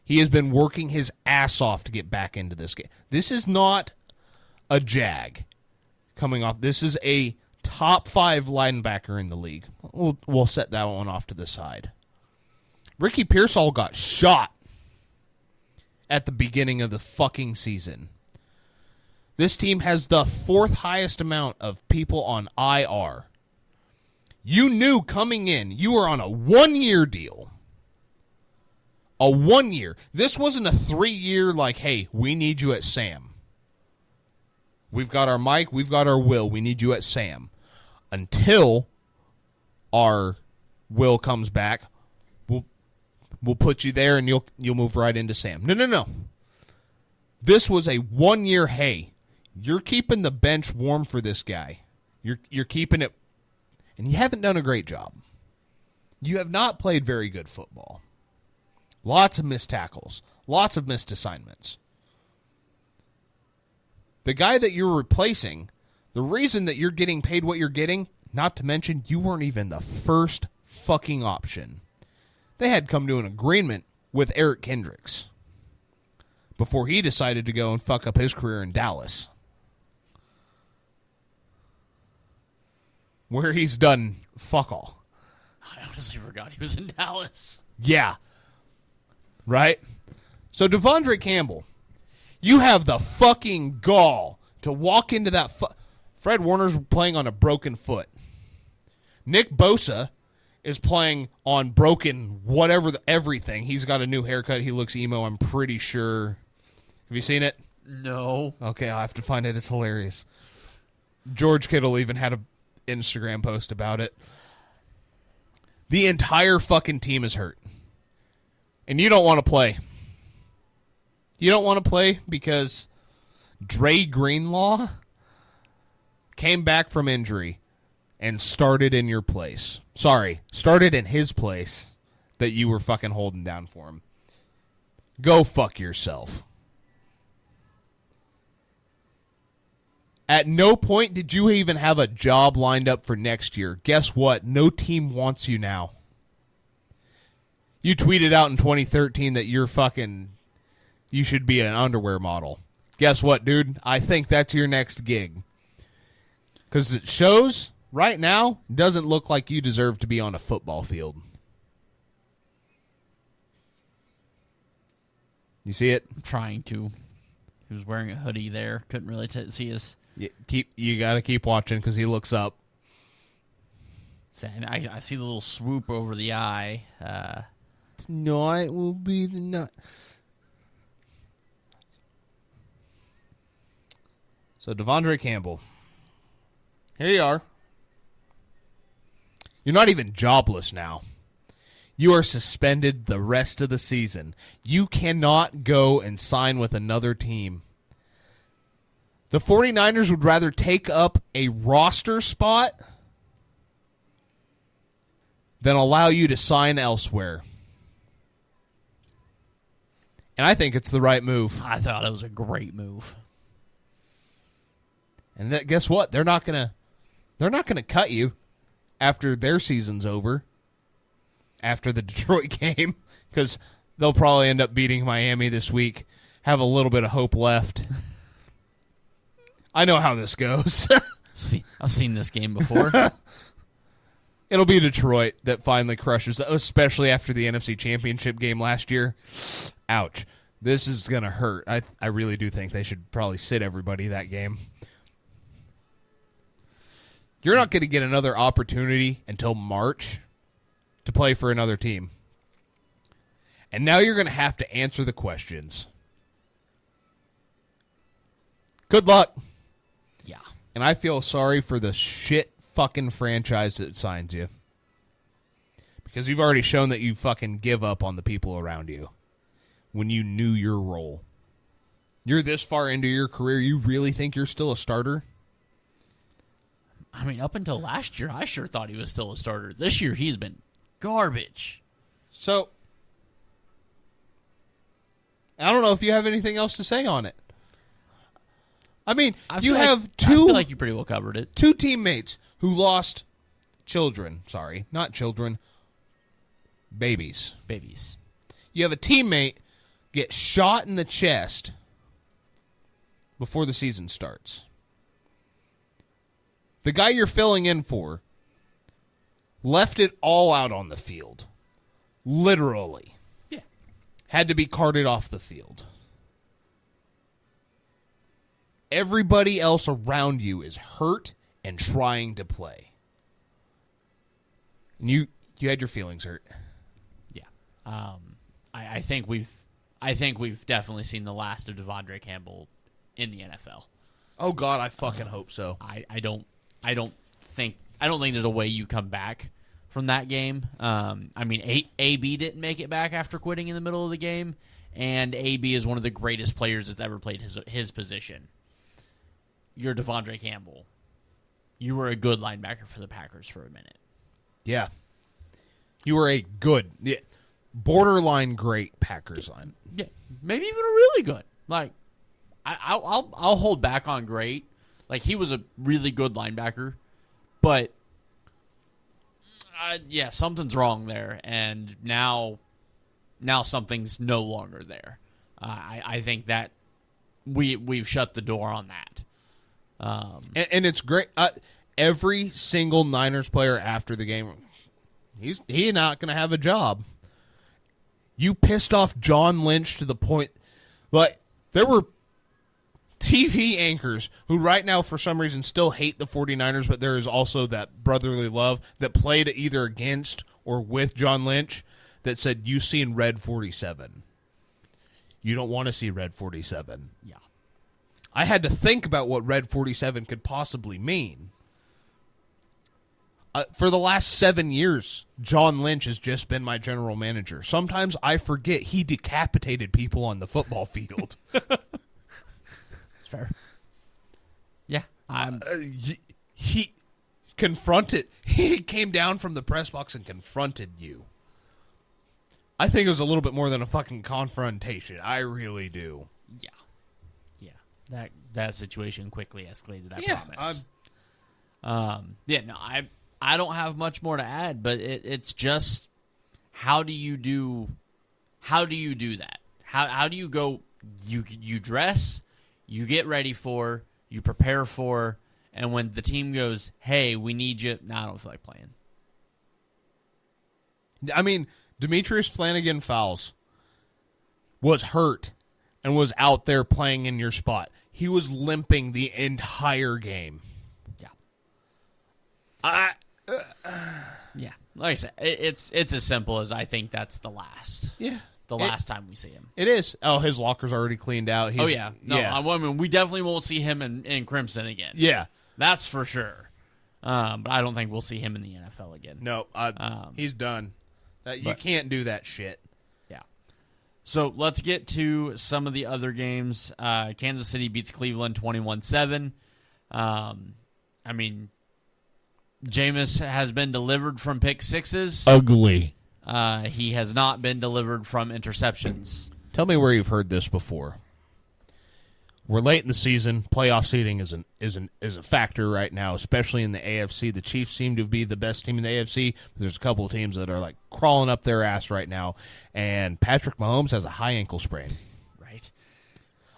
[SPEAKER 2] He has been working his ass off to get back into this game. This is not a jag coming off. This is a top 5 linebacker in the league. We'll set that one off to the side. Ricky Pearsall got shot at the beginning of the fucking season. This team has the 4th highest amount of people on IR. You knew coming in, you were on a 1-year deal. A 1 year. This wasn't a 3-year like, hey, we need you at Sam. We've got our Mike, we've got our Will, we need you at Sam. Until our Will comes back, we'll put you there and you'll move right into Sam. No. This was a 1-year, hey, you're keeping the bench warm for this guy. You're keeping it, and you haven't done a great job. You have not played very good football. Lots of missed tackles. Lots of missed assignments. The guy that you're replacing, the reason that you're getting paid what you're getting, not to mention you weren't even the first fucking option. They had come to an agreement with Eric Kendricks before he decided to go and fuck up his career in Dallas, where he's done fuck all.
[SPEAKER 1] I honestly forgot he was in Dallas.
[SPEAKER 2] Yeah. Right? So Devondre Campbell, you have the fucking gall to walk into that. Fred Warner's playing on a broken foot. Nick Bosa is playing on broken everything. He's got a new haircut. He looks emo, I'm pretty sure. Have you seen it?
[SPEAKER 1] No.
[SPEAKER 2] Okay, I'll have to find it. It's hilarious. George Kittle even had an Instagram post about it. The entire fucking team is hurt. And you don't want to play. You don't want to play because Dre Greenlaw came back from injury and started in your place. Sorry, started in his place that you were fucking holding down for him. Go fuck yourself. At no point did you even have a job lined up for next year. Guess what? No team wants you now. You tweeted out in 2013 that you should be an underwear model. guess what, dude? I think that's your next gig. Because it shows right now doesn't look like you deserve to be on a football field. You see it?
[SPEAKER 1] I'm trying to. He was wearing a hoodie there. Couldn't really see his.
[SPEAKER 2] You got to keep watching because he looks up.
[SPEAKER 1] I see the little swoop over the eye.
[SPEAKER 2] Tonight will be the night. So Devondre Campbell. Here you are. You're not even jobless now. You are suspended the rest of the season. You cannot go and sign with another team. The 49ers would rather take up a roster spot than allow you to sign elsewhere. And I think it's the right move.
[SPEAKER 1] I thought it was a great move.
[SPEAKER 2] And guess what? They're not gonna cut you after their season's over. After the Detroit game, because they'll probably end up beating Miami this week. Have a little bit of hope left. I know how this goes.
[SPEAKER 1] I've seen this game before.
[SPEAKER 2] It'll be Detroit that finally crushes, especially after the NFC Championship game last year. Ouch. This is going to hurt. I really do think they should probably sit everybody that game. You're not going to get another opportunity until March to play for another team. And now you're going to have to answer the questions. Good luck.
[SPEAKER 1] Yeah.
[SPEAKER 2] And I feel sorry for the shit fucking franchise that signs you. Because you've already shown that you fucking give up on the people around you when you knew your role. You're this far into your career, you really think you're still a starter?
[SPEAKER 1] I mean, up until last year, I sure thought he was still a starter. This year, he's been garbage.
[SPEAKER 2] So, I don't know if you have anything else to say on it. I mean, you have two... I
[SPEAKER 1] feel like you pretty well covered it.
[SPEAKER 2] Two teammates who lost children. Sorry, not children. Babies.
[SPEAKER 1] Babies.
[SPEAKER 2] You have a teammate get shot in the chest before the season starts. The guy you're filling in for left it all out on the field. Literally.
[SPEAKER 1] Yeah.
[SPEAKER 2] Had to be carted off the field. Everybody else around you is hurt and trying to play. And you had your feelings hurt.
[SPEAKER 1] Yeah. I think we've definitely seen the last of Devondre Campbell in the NFL.
[SPEAKER 2] Oh God, I fucking hope so.
[SPEAKER 1] I don't think there's a way you come back from that game. I mean, AB didn't make it back after quitting in the middle of the game, and AB is one of the greatest players that's ever played his position. You're Devondre Campbell. You were a good linebacker for the Packers for a minute.
[SPEAKER 2] Yeah. You were a good, borderline great Packers line.
[SPEAKER 1] Yeah, maybe even a really good. Like, I'll hold back on great. Like, he was a really good linebacker, but yeah, something's wrong there, and now something's no longer there. I think that we've shut the door on that.
[SPEAKER 2] And it's great. Every single Niners player after the game, he's not going to have a job. You pissed off John Lynch to the point, like, there were TV anchors who right now for some reason still hate the 49ers, but there is also that brotherly love that played either against or with John Lynch that said, "You seen Red 47. You don't want to see Red 47."
[SPEAKER 1] Yeah.
[SPEAKER 2] I had to think about what Red 47 could possibly mean. For the last 7 years, John Lynch has just been my general manager. Sometimes I forget he decapitated people on the football field.
[SPEAKER 1] That's fair. Yeah.
[SPEAKER 2] He confronted. He came down from the press box and confronted you. I think it was a little bit more than a fucking confrontation. I really do.
[SPEAKER 1] Yeah. Yeah. That situation quickly escalated, I promise. Yeah, no, I don't have much more to add, but it's just how do you do that? How do you go you dress, you get ready for, you prepare for, and when the team goes, hey, we need you, I don't feel like playing.
[SPEAKER 2] I mean, Demetrius Flannigan-Fowles was hurt and was out there playing in your spot. He was limping the entire game.
[SPEAKER 1] Yeah. Yeah. Like I said, it's as simple as I think that's the last.
[SPEAKER 2] Yeah.
[SPEAKER 1] Last time we see him.
[SPEAKER 2] It is. Oh, his locker's already cleaned out.
[SPEAKER 1] No, I mean, we definitely won't see him in Crimson again.
[SPEAKER 2] Yeah.
[SPEAKER 1] That's for sure. But I don't think we'll see him in the NFL again.
[SPEAKER 2] No, he's done. You can't do that shit.
[SPEAKER 1] Yeah. So let's get to some of the other games. Kansas City beats Cleveland 21-7. I mean, Jameis has been delivered from pick sixes.
[SPEAKER 2] Ugly.
[SPEAKER 1] He has not been delivered from interceptions.
[SPEAKER 2] Tell me where you've heard this before. We're late in the season. Playoff seeding is a factor right now, especially in the AFC. The Chiefs seem to be the best team in the AFC, but there's a couple of teams that are like crawling up their ass right now. And Patrick Mahomes has a high ankle sprain.
[SPEAKER 1] Right.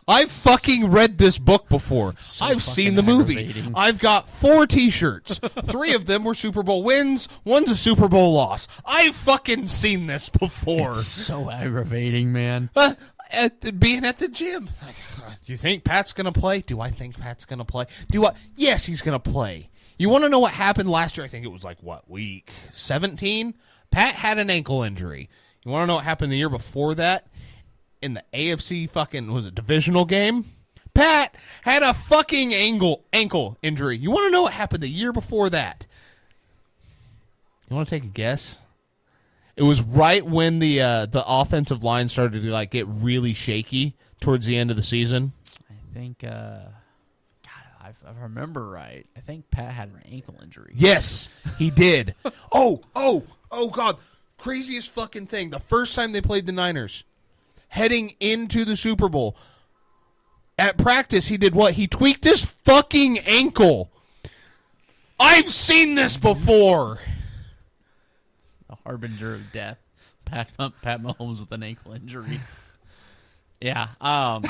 [SPEAKER 2] I've fucking read this book before.
[SPEAKER 1] So
[SPEAKER 2] I've seen the movie. I've got 4 T-shirts. 3 of them were Super Bowl wins. 1's a Super Bowl loss. I've fucking seen this before.
[SPEAKER 1] It's so aggravating, man.
[SPEAKER 2] Being at the gym. Like, do you think Pat's going to play? Do I think Pat's going to play? Yes, he's going to play. You want to know what happened last year? I think it was week 17? Pat had an ankle injury. You want to know what happened the year before that? In the AFC divisional game? Pat had a fucking ankle injury. You want to know what happened the year before that? You want to take a guess? It was right when the offensive line started to get really shaky towards the end of the season.
[SPEAKER 1] I think, if I remember right, I think Pat had an ankle injury.
[SPEAKER 2] Yes, he did. Oh, God. Craziest fucking thing. The first time they played the Niners, heading into the Super Bowl, at practice, he did what? He tweaked his fucking ankle. I've seen this before.
[SPEAKER 1] A harbinger of death. Pat Mahomes with an ankle injury. Yeah. And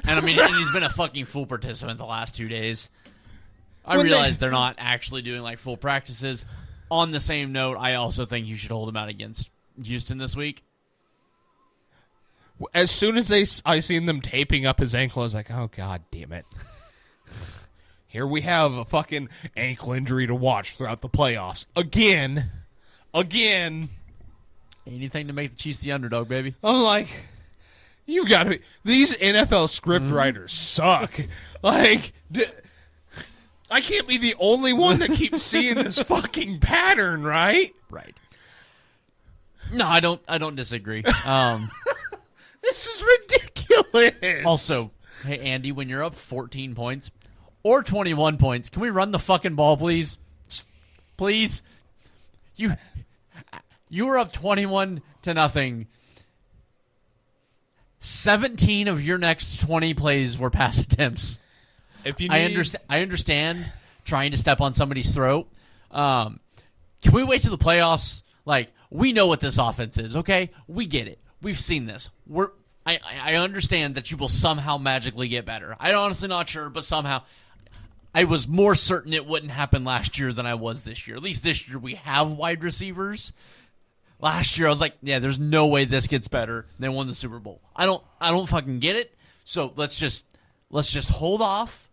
[SPEAKER 1] I mean, he's been a fucking full participant the last 2 days. I realize they're not actually doing full practices. On the same note, I also think you should hold him out against Houston this week.
[SPEAKER 2] As soon as I seen them taping up his ankle, I was like, oh, God damn it. Here we have a fucking ankle injury to watch throughout the playoffs. Again.
[SPEAKER 1] Anything to make the Chiefs the underdog, baby.
[SPEAKER 2] I'm like, you gotta be. These NFL script writers suck. I can't be the only one that keeps seeing this fucking pattern, right?
[SPEAKER 1] Right. No, I don't disagree.
[SPEAKER 2] This is ridiculous.
[SPEAKER 1] Also, hey, Andy, when you're up 14 points or 21 points, can we run the fucking ball, please? Please? You were up 21-0. 17 of your next 20 plays were pass attempts. I understand trying to step on somebody's throat. Can we wait till the playoffs? We know what this offense is, okay? We get it. We've seen this. I understand that you will somehow magically get better. I'm honestly not sure, but somehow. I was more certain it wouldn't happen last year than I was this year. At least this year we have wide receivers. Last year I was like, yeah, there's no way this gets better. They won the Super Bowl. I don't fucking get it. So let's just hold off.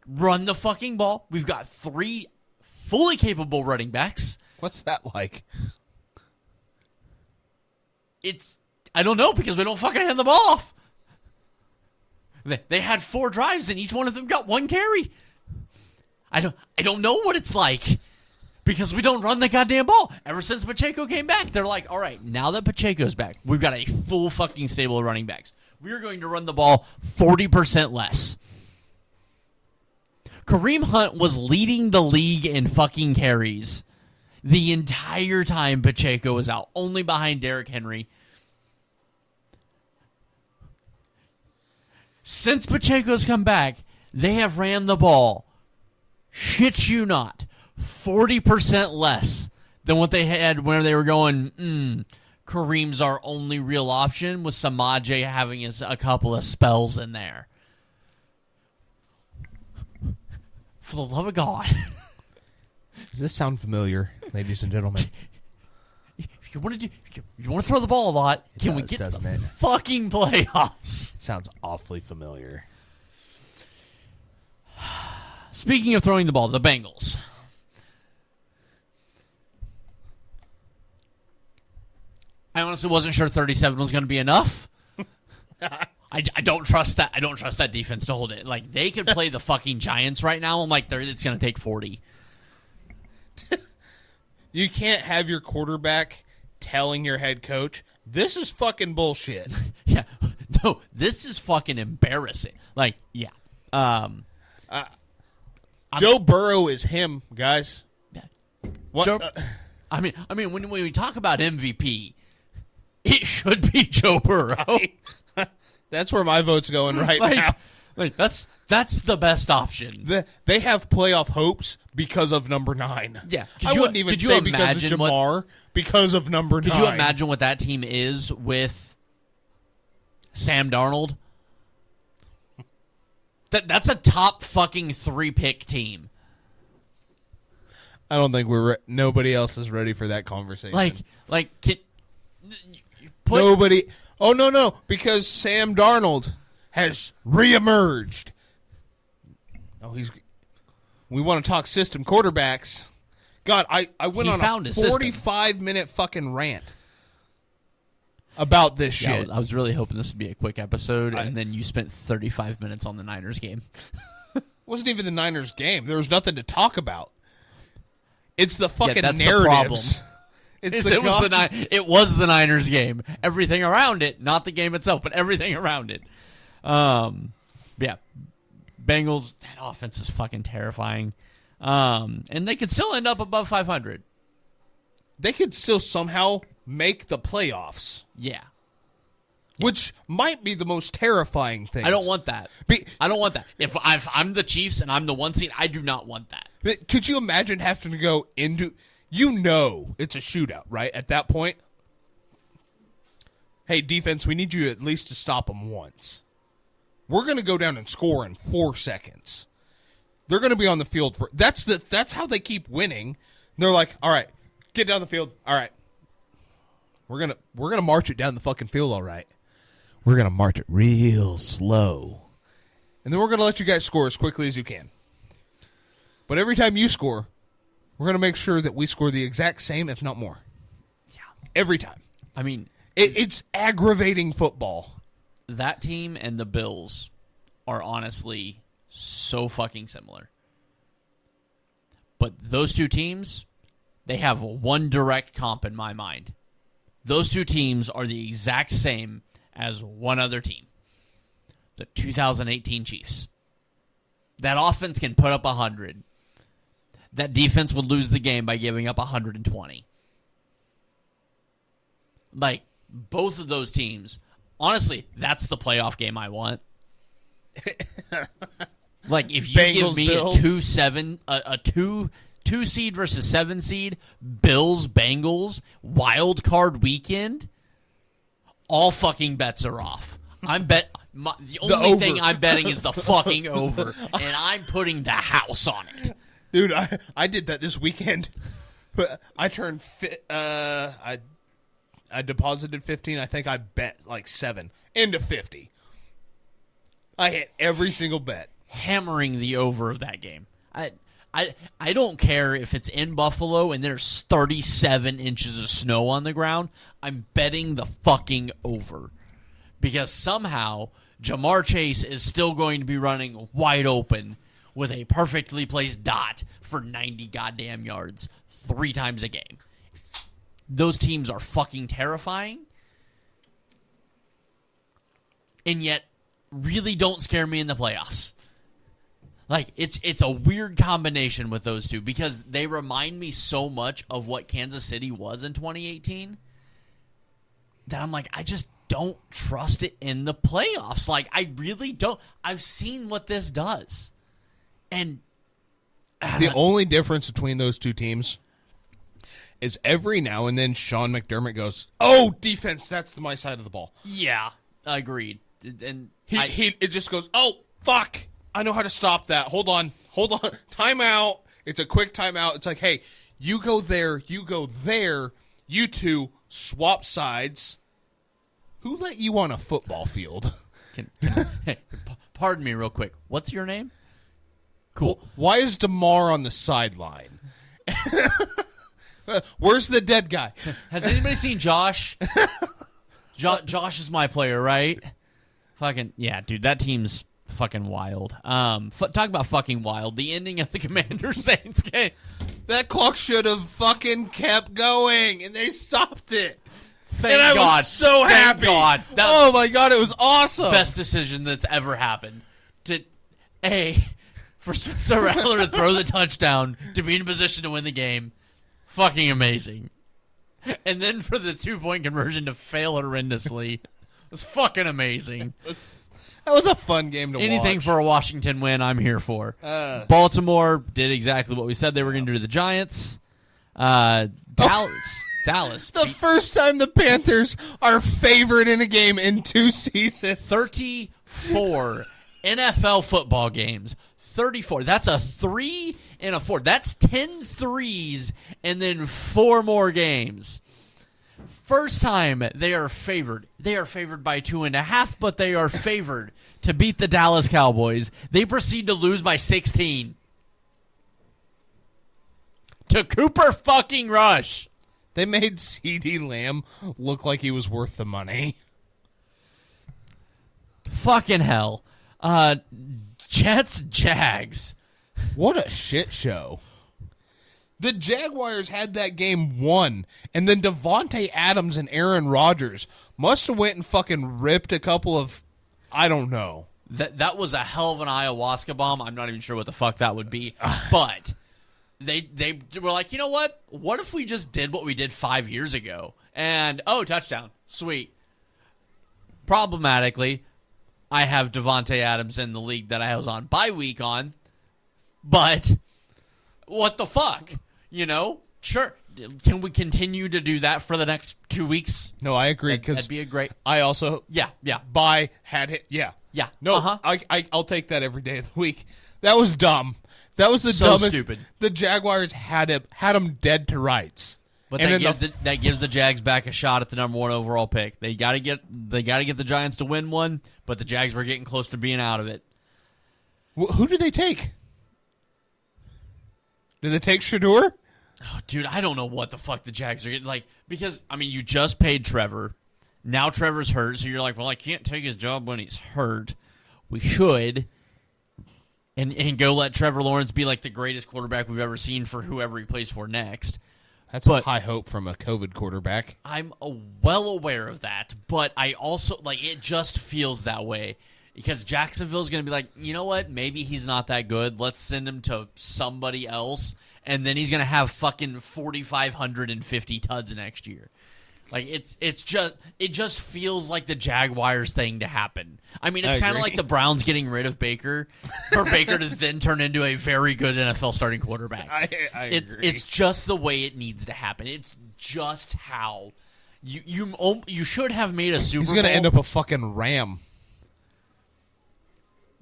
[SPEAKER 1] Run the fucking ball. We've got 3 fully capable running backs.
[SPEAKER 2] What's that like?
[SPEAKER 1] I don't know, because we don't fucking hand the ball off. They had 4 drives and each one of them got 1 carry. I don't know what it's like, because we don't run the goddamn ball. Ever since Pacheco came back, they're like, all right, now that Pacheco's back, we've got a full fucking stable of running backs. We're going to run the ball 40% less. Kareem Hunt was leading the league in fucking carries the entire time Pacheco was out, only behind Derrick Henry. Since Pacheco's come back, they have ran the ball, shit you not, 40% less than what they had when they were going, Kareem's our only real option, with Samaje having a couple of spells in there. For the love of God.
[SPEAKER 2] Does this sound familiar, ladies and gentlemen?
[SPEAKER 1] If you want to throw the ball a lot, we get to the fucking playoffs?
[SPEAKER 2] Sounds awfully familiar.
[SPEAKER 1] Speaking of throwing the ball, the Bengals. I honestly wasn't sure 37 was going to be enough. I don't trust that. I don't trust that defense to hold it. Like, they could play the fucking Giants right now. I'm like, it's going to take 40.
[SPEAKER 2] You can't have your quarterback telling your head coach, this is fucking bullshit.
[SPEAKER 1] Yeah. No, this is fucking embarrassing. Like, yeah.
[SPEAKER 2] Joe Burrow is him, guys. What?
[SPEAKER 1] I mean, when we talk about MVP, it should be Joe Burrow.
[SPEAKER 2] That's where my vote's going now.
[SPEAKER 1] Like that's the best option.
[SPEAKER 2] They have playoff hopes because of number 9.
[SPEAKER 1] Yeah,
[SPEAKER 2] I wouldn't even say because of Jamar, because of number 9.
[SPEAKER 1] Could you imagine what that team is with Sam Darnold? That's a top fucking 3-pick team.
[SPEAKER 2] I don't think nobody else is ready for that conversation. Nobody. Oh, no, because Sam Darnold has reemerged. We want to talk system quarterbacks. God, I went on a 45-minute fucking rant about this shit.
[SPEAKER 1] I was really hoping this would be a quick episode, and then you spent 35 minutes on the Niners game.
[SPEAKER 2] It wasn't even the Niners game. There was nothing to talk about. It's the fucking
[SPEAKER 1] that's
[SPEAKER 2] narratives.
[SPEAKER 1] The problem. It was the Niners game. Everything around it, not the game itself, but everything around it. Yeah. Bengals, that offense is fucking terrifying. And they could still end up above 500.
[SPEAKER 2] They could still somehow make the playoffs.
[SPEAKER 1] Yeah.
[SPEAKER 2] Which might be the most terrifying thing.
[SPEAKER 1] I don't want that. I don't want that. If I'm the Chiefs and I'm the 1 seed, I do not want that.
[SPEAKER 2] Could you imagine having to go into... it's a shootout, right? At that point, hey, defense, we need you at least to stop them once. We're going to go down and score in 4 seconds. They're going to be on the field for... That's how they keep winning. They're like, all right, get down the field. All right. We're gonna march it down the fucking field, all right. We're going to march it real slow. And then we're going to let you guys score as quickly as you can. But every time you score... we're going to make sure that we score the exact same, if not more.
[SPEAKER 1] Yeah.
[SPEAKER 2] Every time.
[SPEAKER 1] I mean...
[SPEAKER 2] It's aggravating football.
[SPEAKER 1] That team and the Bills are honestly so fucking similar. But those two teams, they have one direct comp in my mind. Those two teams are the exact same as one other team. The 2018 Chiefs. That offense can put up 100. That defense would lose the game by giving up 120. Like, both of those teams, honestly, that's the playoff game I want. Like, if you
[SPEAKER 2] Bengals,
[SPEAKER 1] give me Bills. a 2 seed versus 7 seed, Bills, Bengals, wild card weekend, all fucking bets are off. The only thing I'm betting is the fucking over, and I'm putting the house on it.
[SPEAKER 2] Dude, I did that this weekend. I turned I deposited 15. I think I bet like 7 into 50. I hit every single bet.
[SPEAKER 1] Hammering the over of that game. I don't care if it's in Buffalo and there's 37 inches of snow on the ground. I'm betting the fucking over. Because somehow Jamar Chase is still going to be running wide open with a perfectly placed dot for 90 goddamn yards 3 times a game. Those teams are fucking terrifying. And yet really don't scare me in the playoffs. Like, it's a weird combination with those two because they remind me so much of what Kansas City was in 2018 that I'm like, I just don't trust it in the playoffs. Like, I really don't. I've seen what this does. And
[SPEAKER 2] the only difference between those two teams is every now and then Sean McDermott goes, "Oh, defense, that's my side of the ball."
[SPEAKER 1] Yeah, agreed. And
[SPEAKER 2] it just goes, "Oh, fuck. I know how to stop that. Hold on. hold on, timeout. It's a quick timeout. It's like, hey, you go there, you go there, you two swap sides. Who let you on a football field?
[SPEAKER 1] Hey, pardon me real quick. What's your name? Cool.
[SPEAKER 2] Why is DeMar on the sideline? Where's the dead guy?
[SPEAKER 1] Has anybody seen Josh? Josh is my player, right? Fucking yeah, dude. That team's fucking wild. Talk about fucking wild. The ending of the Commanders Saints game.
[SPEAKER 2] That clock should have fucking kept going, and they stopped it.
[SPEAKER 1] Thank
[SPEAKER 2] God.
[SPEAKER 1] I
[SPEAKER 2] was so happy.
[SPEAKER 1] Thank God.
[SPEAKER 2] Oh my God, it was awesome.
[SPEAKER 1] Best decision that's ever happened. For Spencer Rattler to throw the touchdown to be in a position to win the game, fucking amazing. And then for the 2-point conversion to fail horrendously was fucking amazing.
[SPEAKER 2] That was a fun game to watch.
[SPEAKER 1] Anything for a Washington win, I'm here for. Baltimore did exactly what we said they were going to do to the Giants. Dallas.
[SPEAKER 2] The first time the Panthers are favored in a game in 2 seasons.
[SPEAKER 1] 34 NFL football games. 34. That's a 3 and a 4. That's 10 threes and then 4 more games. First time they are favored. They are favored by 2.5, but they are favored to beat the Dallas Cowboys. They proceed to lose by 16. To Cooper fucking Rush.
[SPEAKER 2] They made CeeDee Lamb look like he was worth the money.
[SPEAKER 1] Fucking hell. Jets, Jags.
[SPEAKER 2] What a shit show. The Jaguars had that game won, and then Devontae Adams and Aaron Rodgers must have went and fucking ripped a couple of, I don't know.
[SPEAKER 1] That was a hell of an ayahuasca bomb. I'm not even sure what the fuck that would be, but they were like, you know what? What if we just did what we did 5 years ago? And, touchdown. Sweet. Problematically, I have Devontae Adams in the league that I was on bye week on, but what the fuck? You know? Sure. Can we continue to do that for the next 2 weeks?
[SPEAKER 2] No, I agree.
[SPEAKER 1] That'd be a great...
[SPEAKER 2] I also...
[SPEAKER 1] Yeah.
[SPEAKER 2] Bye, had hit... Yeah. No, I'll take that every day of the week. That was dumb. That was the dumbest.
[SPEAKER 1] Stupid.
[SPEAKER 2] The Jaguars had him dead to rights.
[SPEAKER 1] But that gives the Jags back a shot at the number 1 overall pick. They got to get the Giants to win one, but the Jags were getting close to being out of it.
[SPEAKER 2] Who did they take? Did they take Shedeur?
[SPEAKER 1] Oh, dude, I don't know what the fuck the Jags are getting. Because, you just paid Trevor. Now Trevor's hurt, so you're like, well, I can't take his job when he's hurt. We should. And go let Trevor Lawrence be the greatest quarterback we've ever seen for whoever he plays for next.
[SPEAKER 2] That's a high hope from a COVID quarterback.
[SPEAKER 1] I'm well aware of that, but I also, it just feels that way. Because Jacksonville's going to be like, you know what? Maybe he's not that good. Let's send him to somebody else. And then he's going to have fucking 4,550 tuds next year. It just feels like the Jaguars thing to happen. It's kind of like the Browns getting rid of Baker for Baker to then turn into a very good NFL starting quarterback.
[SPEAKER 2] I agree.
[SPEAKER 1] It's just the way it needs to happen. It's just how you should have made a Super Bowl.
[SPEAKER 2] He's going to end up a fucking Ram.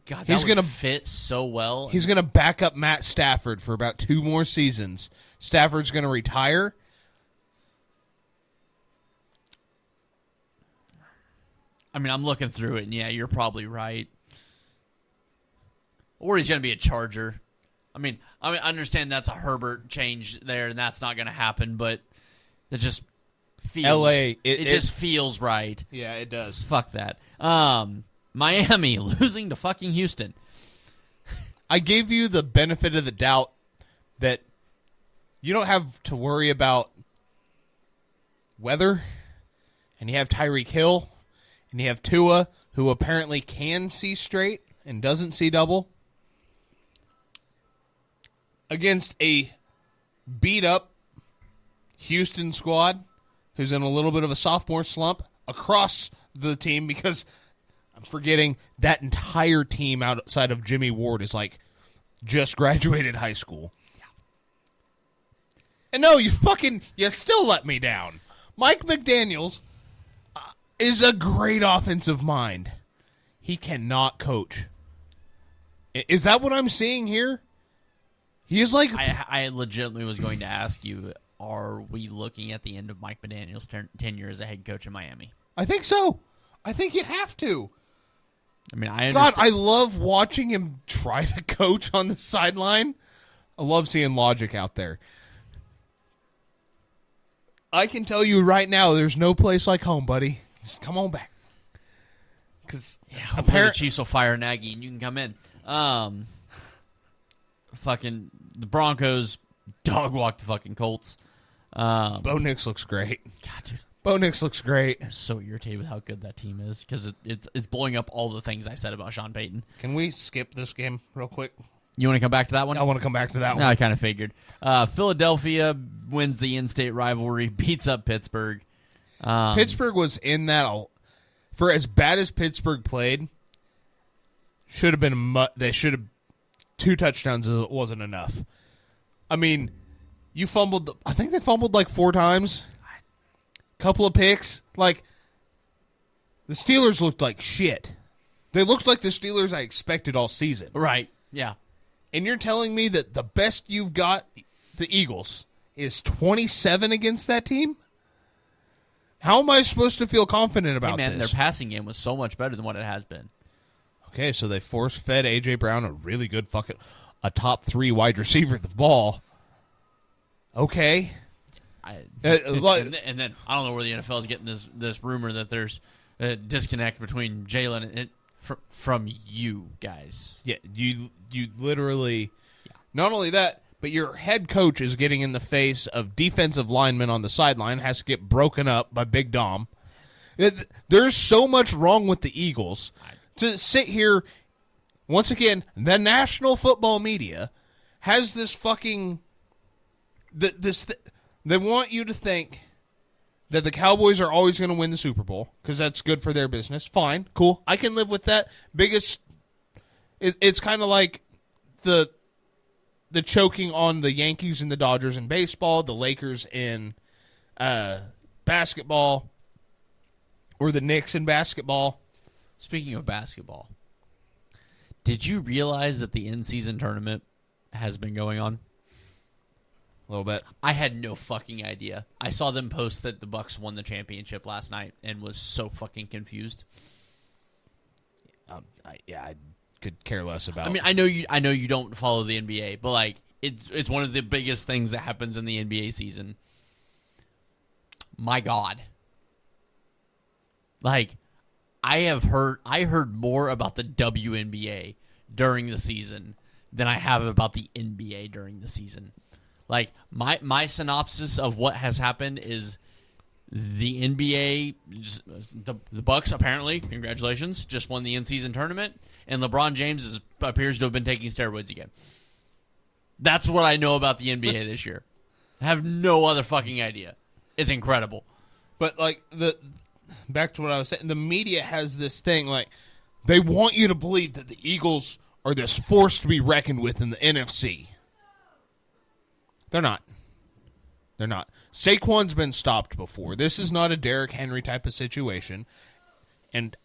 [SPEAKER 1] God, that would fit so well.
[SPEAKER 2] He's going to back up Matt Stafford for about 2 more seasons. Stafford's going to retire.
[SPEAKER 1] I'm looking through it, and yeah, you're probably right. Or he's going to be a Charger. I understand that's a Herbert change there, and that's not going to happen, but it just feels...
[SPEAKER 2] L.A.
[SPEAKER 1] It just feels right.
[SPEAKER 2] Yeah, it does.
[SPEAKER 1] Fuck that. Miami losing to fucking Houston.
[SPEAKER 2] I gave you the benefit of the doubt that you don't have to worry about weather, and you have Tyreek Hill, and you have Tua, who apparently can see straight and doesn't see double, against a beat-up Houston squad who's in a little bit of a sophomore slump across the team because I'm forgetting that entire team outside of Jimmy Ward is just graduated high school. Yeah. And no, you still let me down. Mike McDaniels is a great offensive mind. He cannot coach. Is that what I'm seeing here? He is like...
[SPEAKER 1] I legitimately was going to ask you, are we looking at the end of Mike McDaniel's tenure as a head coach in Miami?
[SPEAKER 2] I think so. I think you have to.
[SPEAKER 1] I mean, I understand.
[SPEAKER 2] God, I love watching him try to coach on the sideline. I love seeing logic out there. I can tell you right now, there's no place like home, buddy. Just come on back. Because
[SPEAKER 1] the Chiefs will fire Nagy and you can come in. Fucking the Broncos dog walk the fucking Colts.
[SPEAKER 2] Bo Nix looks great.
[SPEAKER 1] God, dude.
[SPEAKER 2] Bo Nix looks great.
[SPEAKER 1] I'm so irritated with how good that team is because it's blowing up all the things I said about Sean Payton.
[SPEAKER 2] Can we skip this game real quick?
[SPEAKER 1] You want to come back to that one?
[SPEAKER 2] I want to come back to that one.
[SPEAKER 1] I kind of figured. Philadelphia wins the in-state rivalry, beats up Pittsburgh.
[SPEAKER 2] Pittsburgh was in that for as bad as Pittsburgh played. Should have been they should have 2 touchdowns. Wasn't enough. I mean, you fumbled. I think they fumbled like 4 times. Couple of picks. Like the Steelers looked like shit. They looked like the Steelers I expected all season.
[SPEAKER 1] Right. Yeah.
[SPEAKER 2] And you're telling me that the best you've got, the Eagles, is 27 against that team? How am I supposed to feel confident about this?
[SPEAKER 1] Their passing game was so much better than what it has been.
[SPEAKER 2] Okay, so they force-fed A.J. Brown a really good a top 3 wide receiver at the ball. Okay.
[SPEAKER 1] And then I don't know where the NFL is getting this rumor that there's a disconnect between Jalen and from you guys.
[SPEAKER 2] Yeah, you literally. Yeah. Not only that, but your head coach is getting in the face of defensive linemen on the sideline, has to get broken up by Big Dom. There's so much wrong with the Eagles. To sit here, once again, the national football media has this fucking they want you to think that the Cowboys are always going to win the Super Bowl because that's good for their business. Fine, cool. I can live with that. It's kind of like the choking on the Yankees and the Dodgers in baseball, the Lakers in basketball, or the Knicks in basketball.
[SPEAKER 1] Speaking of basketball, did you realize that the in-season tournament has been going on?
[SPEAKER 2] A little bit.
[SPEAKER 1] I had no fucking idea. I saw them post that the Bucks won the championship last night and was so fucking confused.
[SPEAKER 2] I could care less about.
[SPEAKER 1] I mean, I know you don't follow the NBA, but like it's one of the biggest things that happens in the NBA season. My God. Like I heard more about the WNBA during the season than I have about the NBA during the season. Like my synopsis of what has happened is the NBA, the Bucks apparently, congratulations, just won the in-season tournament, and LeBron James appears to have been taking steroids again. That's what I know about the NBA this year. I have no other fucking idea. It's incredible.
[SPEAKER 2] But like back to what I was saying, the media has this thing like they want you to believe that the Eagles are this force to be reckoned with in the NFC. They're not. They're not. Saquon's been stopped before. This is not a Derrick Henry type of situation. And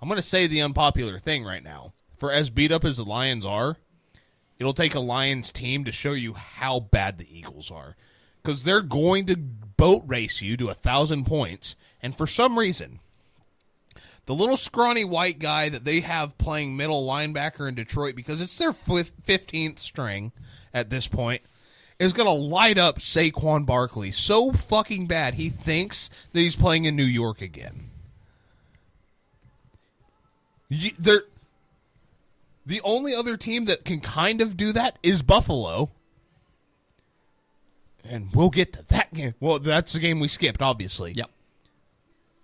[SPEAKER 2] I'm going to say the unpopular thing right now. For as beat up as the Lions are, it'll take a Lions team to show you how bad the Eagles are. Because they're going to boat race you to 1,000 points. And for some reason, the little scrawny white guy that they have playing middle linebacker in Detroit, because it's their 15th string at this point, is going to light up Saquon Barkley so fucking bad he thinks that he's playing in New York again. The only other team that can kind of do that is Buffalo. And we'll get to that game. Well, that's the game we skipped, obviously.
[SPEAKER 1] Yep.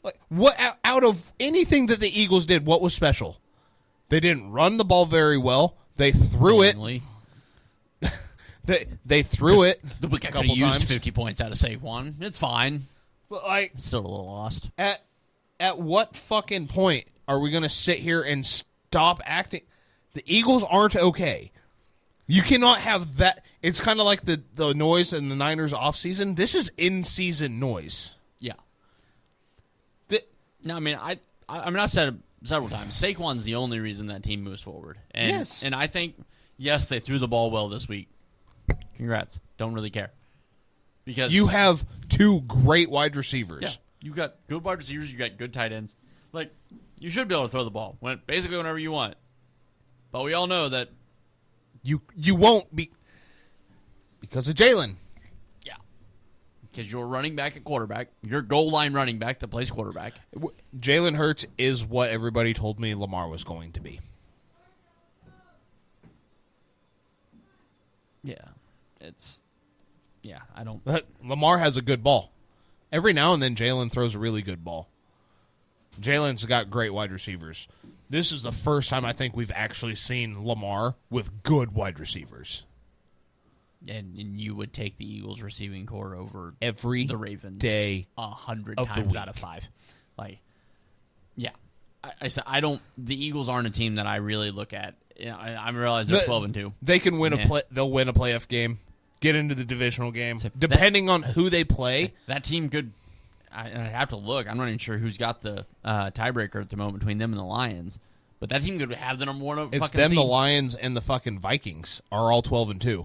[SPEAKER 2] Like, what out of anything that the Eagles did, what was special? They didn't run the ball very well. They threw it. They threw it.
[SPEAKER 1] The week I could have used 50 points out of Saquon. It's fine.
[SPEAKER 2] But like,
[SPEAKER 1] it's still a little lost.
[SPEAKER 2] At what fucking point are we going to sit here and stop acting? The Eagles aren't okay. You cannot have that. It's kind of like the noise in the Niners offseason. This is in-season noise.
[SPEAKER 1] Yeah. No, I mean, I've said it several times. Saquon's the only reason that team moves forward. And,
[SPEAKER 2] yes.
[SPEAKER 1] And I think, Yes, they threw the ball well this week. Congrats. Don't really care. Because
[SPEAKER 2] you have two great wide receivers.
[SPEAKER 1] Yeah, you got good wide receivers. You got good tight ends. Like, you should be able to throw the ball basically whenever you want. But we all know that
[SPEAKER 2] you won't be because of Jalen.
[SPEAKER 1] Yeah, because you're running back at quarterback. You're goal line running back that plays quarterback.
[SPEAKER 2] Jalen Hurts is what everybody told me Lamar was going to be.
[SPEAKER 1] Yeah, I don't.
[SPEAKER 2] Lamar has a good ball. Every now and then, Jalen throws a really good ball. Jalen's got great wide receivers. This is the first time I think we've actually seen Lamar with good wide receivers.
[SPEAKER 1] And you would take the Eagles receiving core over
[SPEAKER 2] every
[SPEAKER 1] the Ravens
[SPEAKER 2] day
[SPEAKER 1] 100 times out of 5. Like, yeah, I said I don't. The Eagles aren't a team that I really look at. I realize they're 12-2.
[SPEAKER 2] They can win they'll win a playoff game, get into the divisional game, depending on who they play.
[SPEAKER 1] That team could. I have to look. I'm not even sure who's got the tiebreaker at the moment between them and the Lions. But that team could have the number 1
[SPEAKER 2] It's them, the Lions, and the fucking Vikings are all 12-2.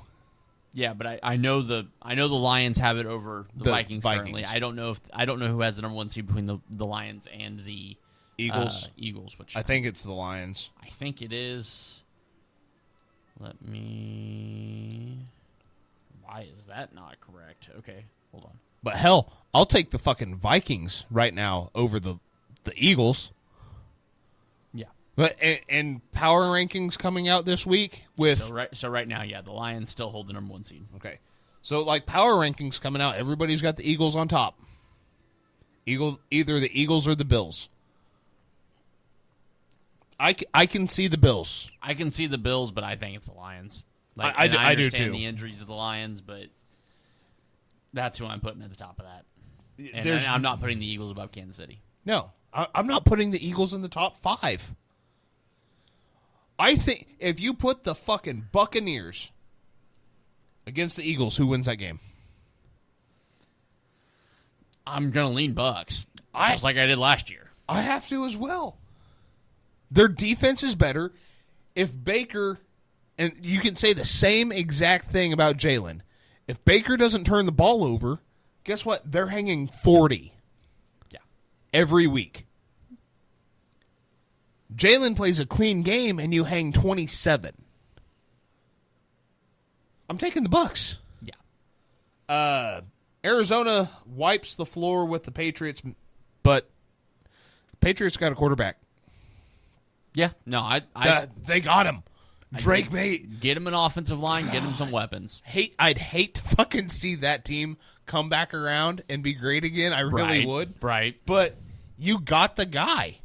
[SPEAKER 1] Yeah, but I know the Lions have it over the Vikings currently. I don't know who has the number 1 seed between the Lions and the
[SPEAKER 2] Eagles.
[SPEAKER 1] Which
[SPEAKER 2] I think it's the Lions.
[SPEAKER 1] I think it is. Let me. Why is that not correct? Okay, hold on.
[SPEAKER 2] But hell, I'll take the fucking Vikings right now over the Eagles.
[SPEAKER 1] Yeah.
[SPEAKER 2] But and power rankings coming out this week with
[SPEAKER 1] so right now, yeah, the Lions still hold the number 1 seed.
[SPEAKER 2] Okay. So like power rankings coming out, everybody's got the Eagles on top. Either the Eagles or the Bills. I can see the Bills.
[SPEAKER 1] I can see the Bills, but I think it's the Lions. Like,
[SPEAKER 2] I
[SPEAKER 1] do
[SPEAKER 2] understand
[SPEAKER 1] the injuries of the Lions, but that's who I'm putting at the top of that. And I'm not putting the Eagles above Kansas City.
[SPEAKER 2] No, I'm not putting the Eagles in the top 5. I think if you put the fucking Buccaneers against the Eagles, who wins that game?
[SPEAKER 1] I'm going to lean Bucks, just like I did last year.
[SPEAKER 2] I have to as well. Their defense is better. If Baker, and you can say the same exact thing about Jalen. If Baker doesn't turn the ball over, guess what? They're hanging 40.
[SPEAKER 1] Yeah.
[SPEAKER 2] Every week. Jalen plays a clean game and you hang 27. I'm taking the Bucks.
[SPEAKER 1] Yeah.
[SPEAKER 2] Arizona wipes the floor with the Patriots, but the Patriots got a quarterback.
[SPEAKER 1] Yeah. No,
[SPEAKER 2] they got him. Drake May.
[SPEAKER 1] Get him an offensive line, get him some weapons.
[SPEAKER 2] I'd hate to fucking see that team come back around and be great again. I really would.
[SPEAKER 1] Right.
[SPEAKER 2] But you got the guy.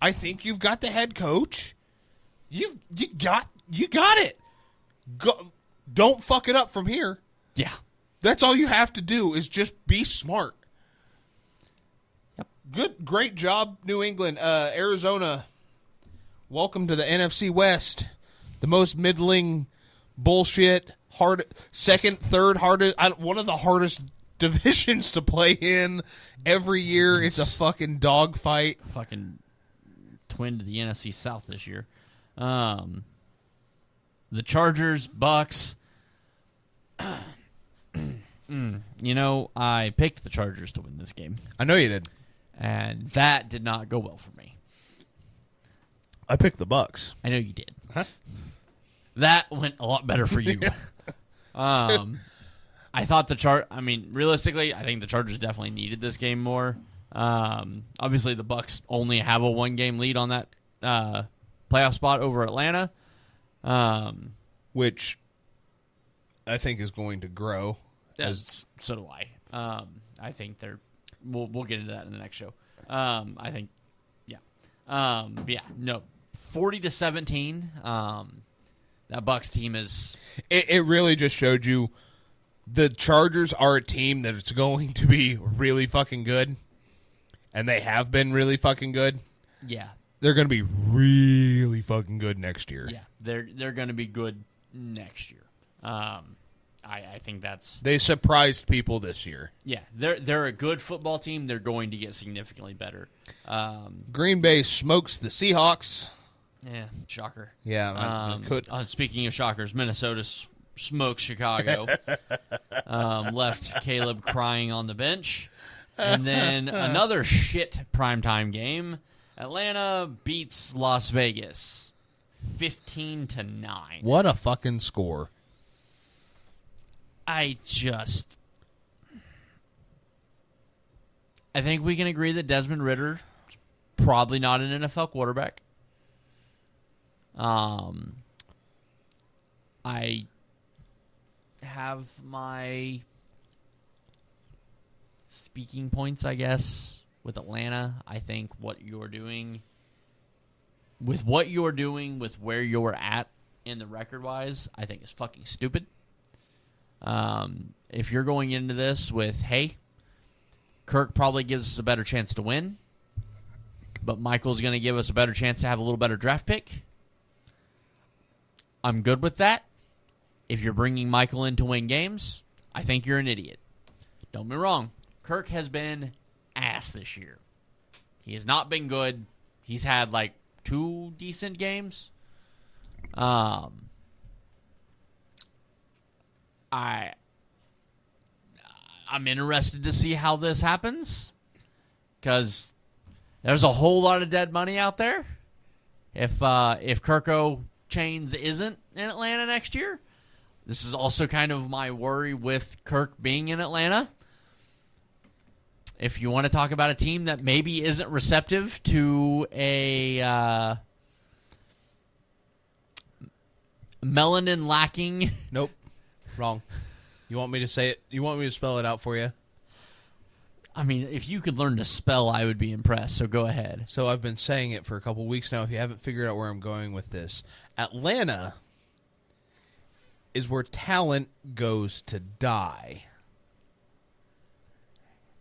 [SPEAKER 2] I think you've got the head coach. You got it. Don't fuck it up from here.
[SPEAKER 1] Yeah.
[SPEAKER 2] That's all you have to do is just be smart.
[SPEAKER 1] Yep.
[SPEAKER 2] Great job, New England. Arizona, welcome to the NFC West. The most middling bullshit, second, third hardest, one of the hardest divisions to play in every year. It's a fucking dogfight.
[SPEAKER 1] Fucking twin to the NFC South this year. The Chargers, Bucks. I picked the Chargers to win this game.
[SPEAKER 2] I know you did.
[SPEAKER 1] And that did not go well for me.
[SPEAKER 2] I picked the Bucks.
[SPEAKER 1] I know you did.
[SPEAKER 2] Huh?
[SPEAKER 1] That went a lot better for you. I thought realistically, I think the Chargers definitely needed this game more. Obviously, the Bucks only have a 1-game lead on that playoff spot over Atlanta,
[SPEAKER 2] which I think is going to grow.
[SPEAKER 1] So do I. I think we'll get into that in the next show. I think, yeah. 40-17. That Bucks team is.
[SPEAKER 2] It really just showed you the Chargers are a team that it's going to be really fucking good, and they have been really fucking good.
[SPEAKER 1] Yeah,
[SPEAKER 2] they're going to be really fucking good next year.
[SPEAKER 1] Yeah, they're going to be good next year. I think
[SPEAKER 2] they surprised people this year.
[SPEAKER 1] Yeah, they're a good football team. They're going to get significantly better.
[SPEAKER 2] Green Bay smokes the Seahawks.
[SPEAKER 1] Yeah, shocker.
[SPEAKER 2] Yeah, could.
[SPEAKER 1] Speaking of shockers, Minnesota smoked Chicago. Left Caleb crying on the bench. And then another shit primetime game. Atlanta beats Las Vegas 15-9.
[SPEAKER 2] What a fucking score.
[SPEAKER 1] I think we can agree that Desmond Ridder is probably not an NFL quarterback. I have my speaking points, I guess, with Atlanta. I think what you're doing with where you're at in the record-wise, I think is fucking stupid. If you're going into this with, hey, Kirk probably gives us a better chance to win, but Michael's going to give us a better chance to have a little better draft pick, I'm good with that. If you're bringing Michael in to win games, I think you're an idiot. Don't be wrong. Kirk has been ass this year. He has not been good. He's had like 2 decent games. I'm interested to see how this happens because there's a whole lot of dead money out there. If Kirko Chains isn't in Atlanta next year, this is also kind of my worry with Kirk being in Atlanta. If you want to talk about a team that maybe isn't receptive to a melanin lacking.
[SPEAKER 2] Nope. Wrong. You want me to say it? You want me to spell it out for you?
[SPEAKER 1] I mean, if you could learn to spell, I would be impressed, so go ahead.
[SPEAKER 2] So I've been saying it for a couple weeks now. If you haven't figured out where I'm going with this, Atlanta is where talent goes to die.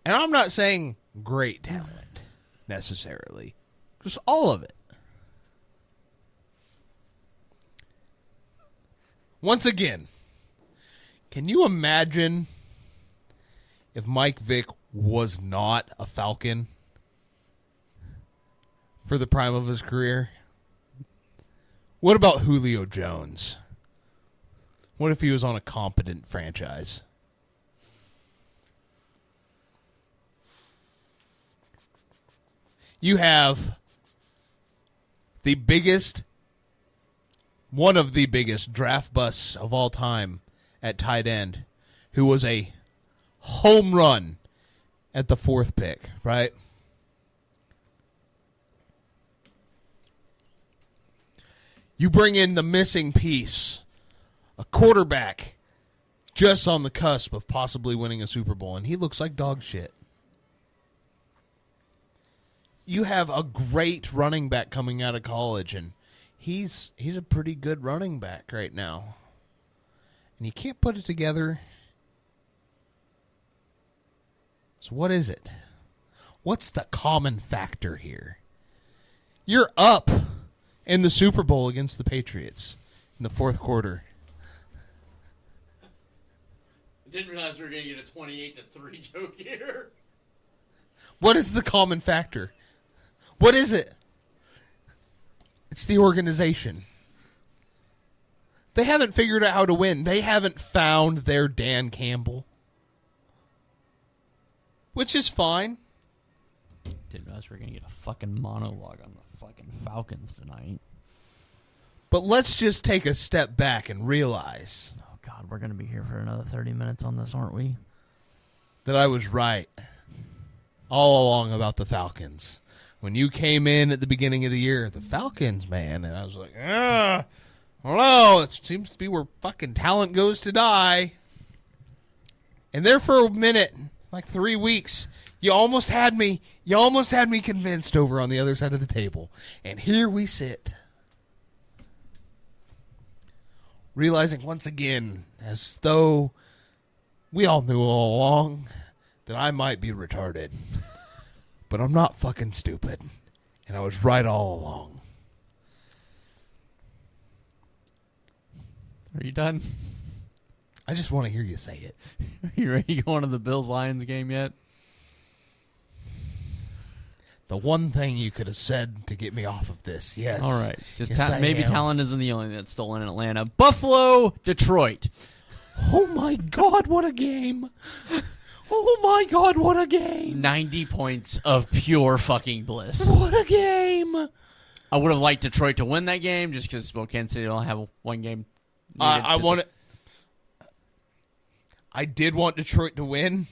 [SPEAKER 2] And I'm not saying great talent, necessarily. Just all of it. Once again, can you imagine if Mike Vick was not a Falcon for the prime of his career? What about Julio Jones? What if he was on a competent franchise? You have one of the biggest draft busts of all time at tight end, who was a home run at the 4th pick, right? You bring in the missing piece, a quarterback just on the cusp of possibly winning a Super Bowl, and he looks like dog shit. You have a great running back coming out of college, and he's a pretty good running back right now. And you can't put it together. So what is it? What's the common factor here? You're up in the Super Bowl against the Patriots in the 4th quarter.
[SPEAKER 1] I didn't realize we were going to get a 28-3 joke here.
[SPEAKER 2] What is the common factor? What is it? It's the organization. They haven't figured out how to win. They haven't found their Dan Campbell. Which is fine.
[SPEAKER 1] Didn't realize we were going to get a fucking monologue on the fucking Falcons tonight.
[SPEAKER 2] But let's just take a step back and realize...
[SPEAKER 1] Oh, God, we're going to be here for another 30 minutes on this, aren't we?
[SPEAKER 2] That I was right all along about the Falcons. When you came in at the beginning of the year, the Falcons, man, and I was like, I don't know, it seems to be where fucking talent goes to die. And there for a minute, like 3 weeks, you almost had me convinced over on the other side of the table. And here we sit. Realizing once again, as though we all knew all along, that I might be retarded. But I'm not fucking stupid. And I was right all along.
[SPEAKER 1] Are you done?
[SPEAKER 2] I just want to hear you say it.
[SPEAKER 1] Are you ready to go on to the Bills-Lions game yet?
[SPEAKER 2] The one thing you could have said to get me off of this. Yes.
[SPEAKER 1] All right. Just
[SPEAKER 2] Yes,
[SPEAKER 1] maybe Talon isn't the only that's stolen in Atlanta. Buffalo, Detroit.
[SPEAKER 2] Oh, my God, what a game. Oh, my God, what a game.
[SPEAKER 1] 90 points of pure fucking bliss.
[SPEAKER 2] What a game.
[SPEAKER 1] I would have liked Detroit to win that game just because Spokane City don't have one game.
[SPEAKER 2] I did want Detroit to win.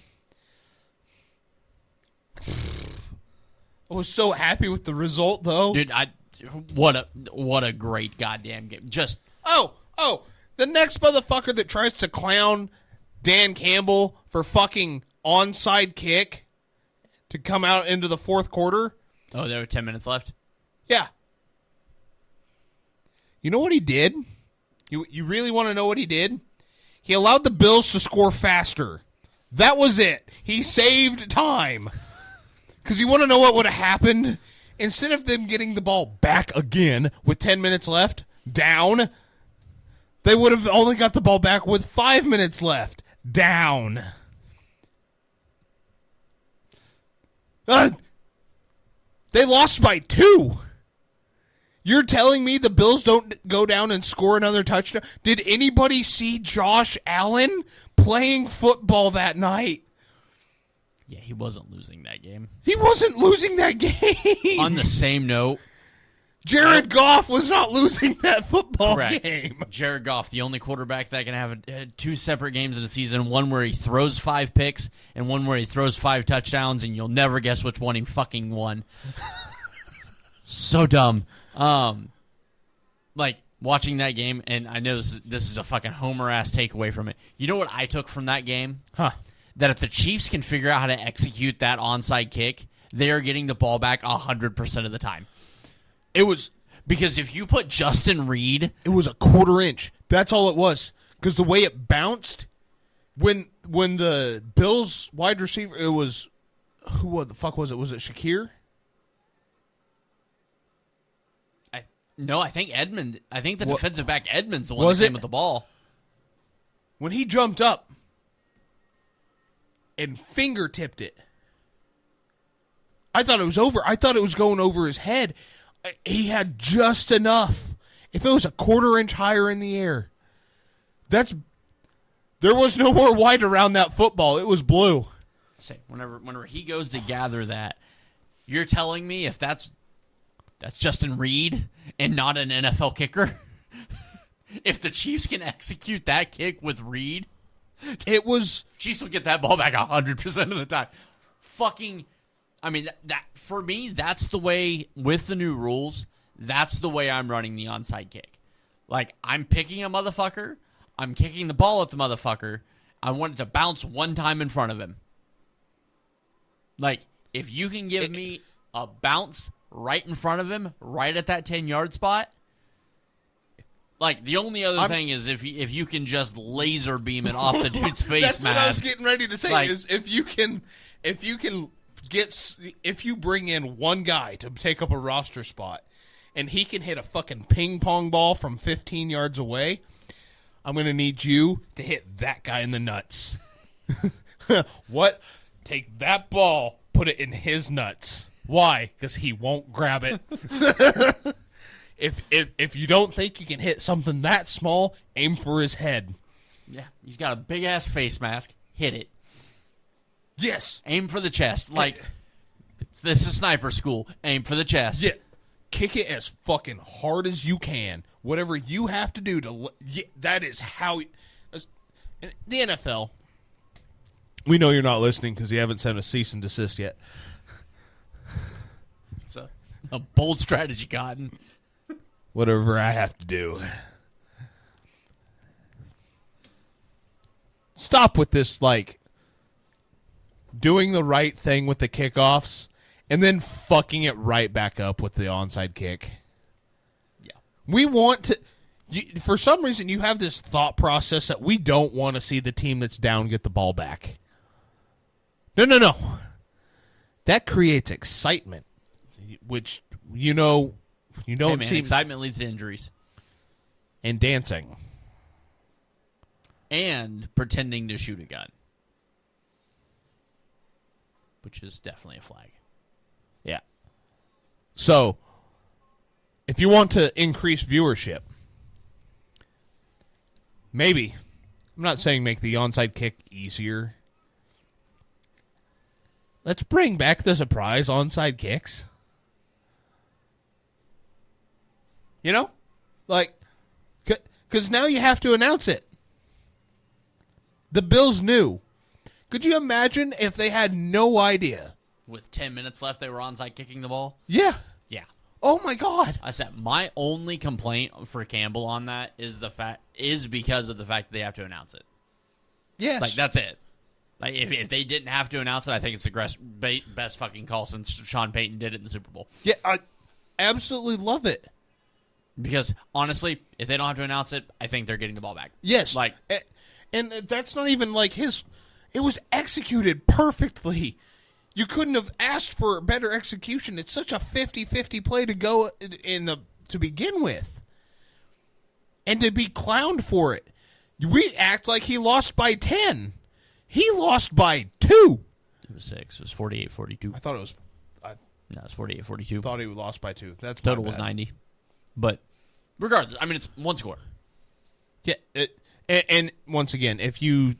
[SPEAKER 2] I was so happy with the result, though.
[SPEAKER 1] Dude, what a great goddamn game. Just
[SPEAKER 2] the next motherfucker that tries to clown Dan Campbell for fucking onside kick to come out into the fourth quarter.
[SPEAKER 1] Oh, there were 10 minutes left?
[SPEAKER 2] Yeah. You know what he did? You really want to know what he did? He allowed the Bills to score faster. That was it. He saved time. Because you want to know what would have happened? Instead of them getting the ball back again with 10 minutes left, down, they would have only got the ball back with 5 minutes left, down. They lost by 2. You're telling me the Bills don't go down and score another touchdown? Did anybody see Josh Allen playing football that night?
[SPEAKER 1] Yeah, he wasn't losing that game.
[SPEAKER 2] He wasn't losing that game.
[SPEAKER 1] On the same note,
[SPEAKER 2] Jared Goff was not losing that football
[SPEAKER 1] correct.
[SPEAKER 2] game.
[SPEAKER 1] Jared Goff, the only quarterback that can have 2 separate games in a season, one where he throws 5 picks and one where he throws 5 touchdowns, and you'll never guess which one he fucking won. So dumb. Like, watching that game, and I know this is a fucking homer-ass takeaway from it. You know what I took from that game?
[SPEAKER 2] Huh.
[SPEAKER 1] That if the Chiefs can figure out how to execute that onside kick, they are getting the ball back 100% of the time.
[SPEAKER 2] It was
[SPEAKER 1] because if you put Justin Reed,
[SPEAKER 2] it was a quarter inch. That's all it was. Because the way it bounced, when the Bills wide receiver, it was what the fuck was it? Was it Shakir?
[SPEAKER 1] No, I think Edmund. I think the defensive back Edmund's the one
[SPEAKER 2] that
[SPEAKER 1] came with the ball.
[SPEAKER 2] When he jumped up and fingertipped it, I thought it was over. I thought it was going over his head. He had just enough. If it was a quarter inch higher in the air, there was no more white around that football. It was blue.
[SPEAKER 1] Say, whenever he goes to gather that, you're telling me if that's Justin Reed and not an NFL kicker? If the Chiefs can execute that kick with Reed, Chiefs will get that ball back 100% of the time. Fucking, I mean, that for me, that's the way, with the new rules, that's the way I'm running the onside kick. Like, I'm picking a motherfucker, I'm kicking the ball at the motherfucker, I want it to bounce one time in front of him. Like, if you can give me a bounce right in front of him, right at that 10-yard spot. Like, the only other thing is if you can just laser beam it off the dude's face
[SPEAKER 2] That's
[SPEAKER 1] mask.
[SPEAKER 2] what I was getting ready to say, like, is if you bring in one guy to take up a roster spot and he can hit a fucking ping pong ball from 15 yards away, I'm going to need you to hit that guy in the nuts. What? Take that ball, put it in his nuts. Why? Because he won't grab it. If you don't think you can hit something that small, aim for his head.
[SPEAKER 1] Yeah, he's got a big-ass face mask. Hit it.
[SPEAKER 2] Yes.
[SPEAKER 1] Aim for the chest. Like, this is sniper school. Aim for the chest.
[SPEAKER 2] Yeah. Kick it as fucking hard as you can. Whatever you have to do to... that is how... The NFL... We know you're not listening because you haven't sent a cease and desist yet.
[SPEAKER 1] It's a bold strategy, Cotton.
[SPEAKER 2] Whatever I have to do. Stop with this, like, doing the right thing with the kickoffs and then fucking it right back up with the onside kick.
[SPEAKER 1] Yeah.
[SPEAKER 2] We want to... for some reason, you have this thought process that we don't want to see the team that's down get the ball back. No. That creates excitement, which, you don't see.
[SPEAKER 1] Excitement leads to injuries.
[SPEAKER 2] And dancing.
[SPEAKER 1] And pretending to shoot a gun. Which is definitely a flag.
[SPEAKER 2] Yeah. So, if you want to increase viewership, maybe, I'm not saying make the onside kick easier. Let's bring back the surprise onside kicks. You know? Like, because now you have to announce it. The Bills knew. Could you imagine if they had no idea?
[SPEAKER 1] With 10 minutes left, they were onside kicking the ball?
[SPEAKER 2] Yeah.
[SPEAKER 1] Yeah.
[SPEAKER 2] Oh, my God.
[SPEAKER 1] I said my only complaint for Campbell on that is because of the fact that they have to announce it.
[SPEAKER 2] Yes.
[SPEAKER 1] Like, that's it. Like, if they didn't have to announce it, I think it's the best fucking call since Sean Payton did it in the Super Bowl.
[SPEAKER 2] Yeah, I absolutely love it.
[SPEAKER 1] Because, honestly, if they don't have to announce it, I think they're getting the ball back.
[SPEAKER 2] Yes.
[SPEAKER 1] Like,
[SPEAKER 2] and that's not even like his... It was executed perfectly. You couldn't have asked for better execution. It's such a 50-50 play to go to begin with. And to be clowned for it. We act like he lost by 10. He lost by 2.
[SPEAKER 1] It was 6. It was 48-42.
[SPEAKER 2] I thought it was...
[SPEAKER 1] No, it was 48-42.
[SPEAKER 2] Thought he lost by 2. That's
[SPEAKER 1] total was 90. But regardless, I mean, it's one score.
[SPEAKER 2] Yeah, and once again, if you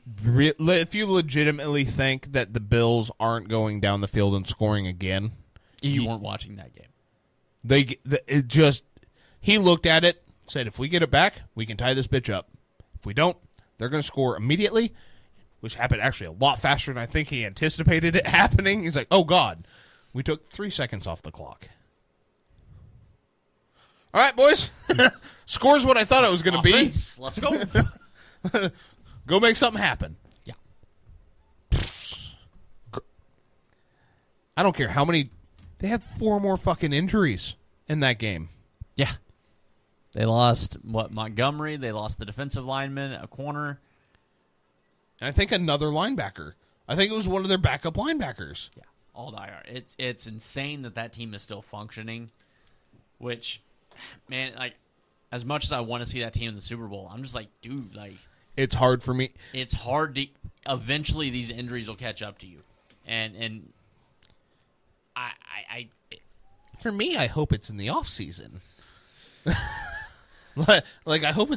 [SPEAKER 2] legitimately think that the Bills aren't going down the field and scoring again,
[SPEAKER 1] you weren't watching that game.
[SPEAKER 2] He looked at it, said, if we get it back, we can tie this bitch up. If we don't, they're going to score immediately, which happened actually a lot faster than I think he anticipated it happening. He's like, oh, God, we took 3 seconds off the clock. All right, boys. Score's what I thought it was going to be.
[SPEAKER 1] Let's go.
[SPEAKER 2] Go make something happen.
[SPEAKER 1] Yeah.
[SPEAKER 2] I don't care how many. They had 4 more fucking injuries in that game.
[SPEAKER 1] Yeah. They lost, Montgomery. They lost the defensive lineman, a corner.
[SPEAKER 2] And I think another linebacker. I think it was one of their backup linebackers.
[SPEAKER 1] Yeah, all the IR. It's insane that team is still functioning, which, man, like, as much as I want to see that team in the Super Bowl, I'm just like, dude, like...
[SPEAKER 2] It's hard for me.
[SPEAKER 1] It's hard to... Eventually, these injuries will catch up to you. And I
[SPEAKER 2] for me, I hope it's in the offseason. Like, I hope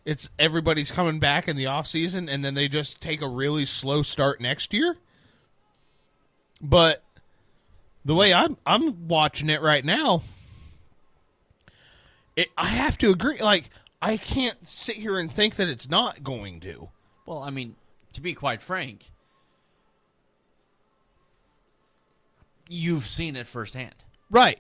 [SPEAKER 2] it's everybody's coming back in the offseason, and then they just take a really slow start next year. But the way I'm watching it right now... I have to agree. Like, I can't sit here and think that it's not going to.
[SPEAKER 1] Well, I mean, to be quite frank, you've seen it firsthand.
[SPEAKER 2] Right.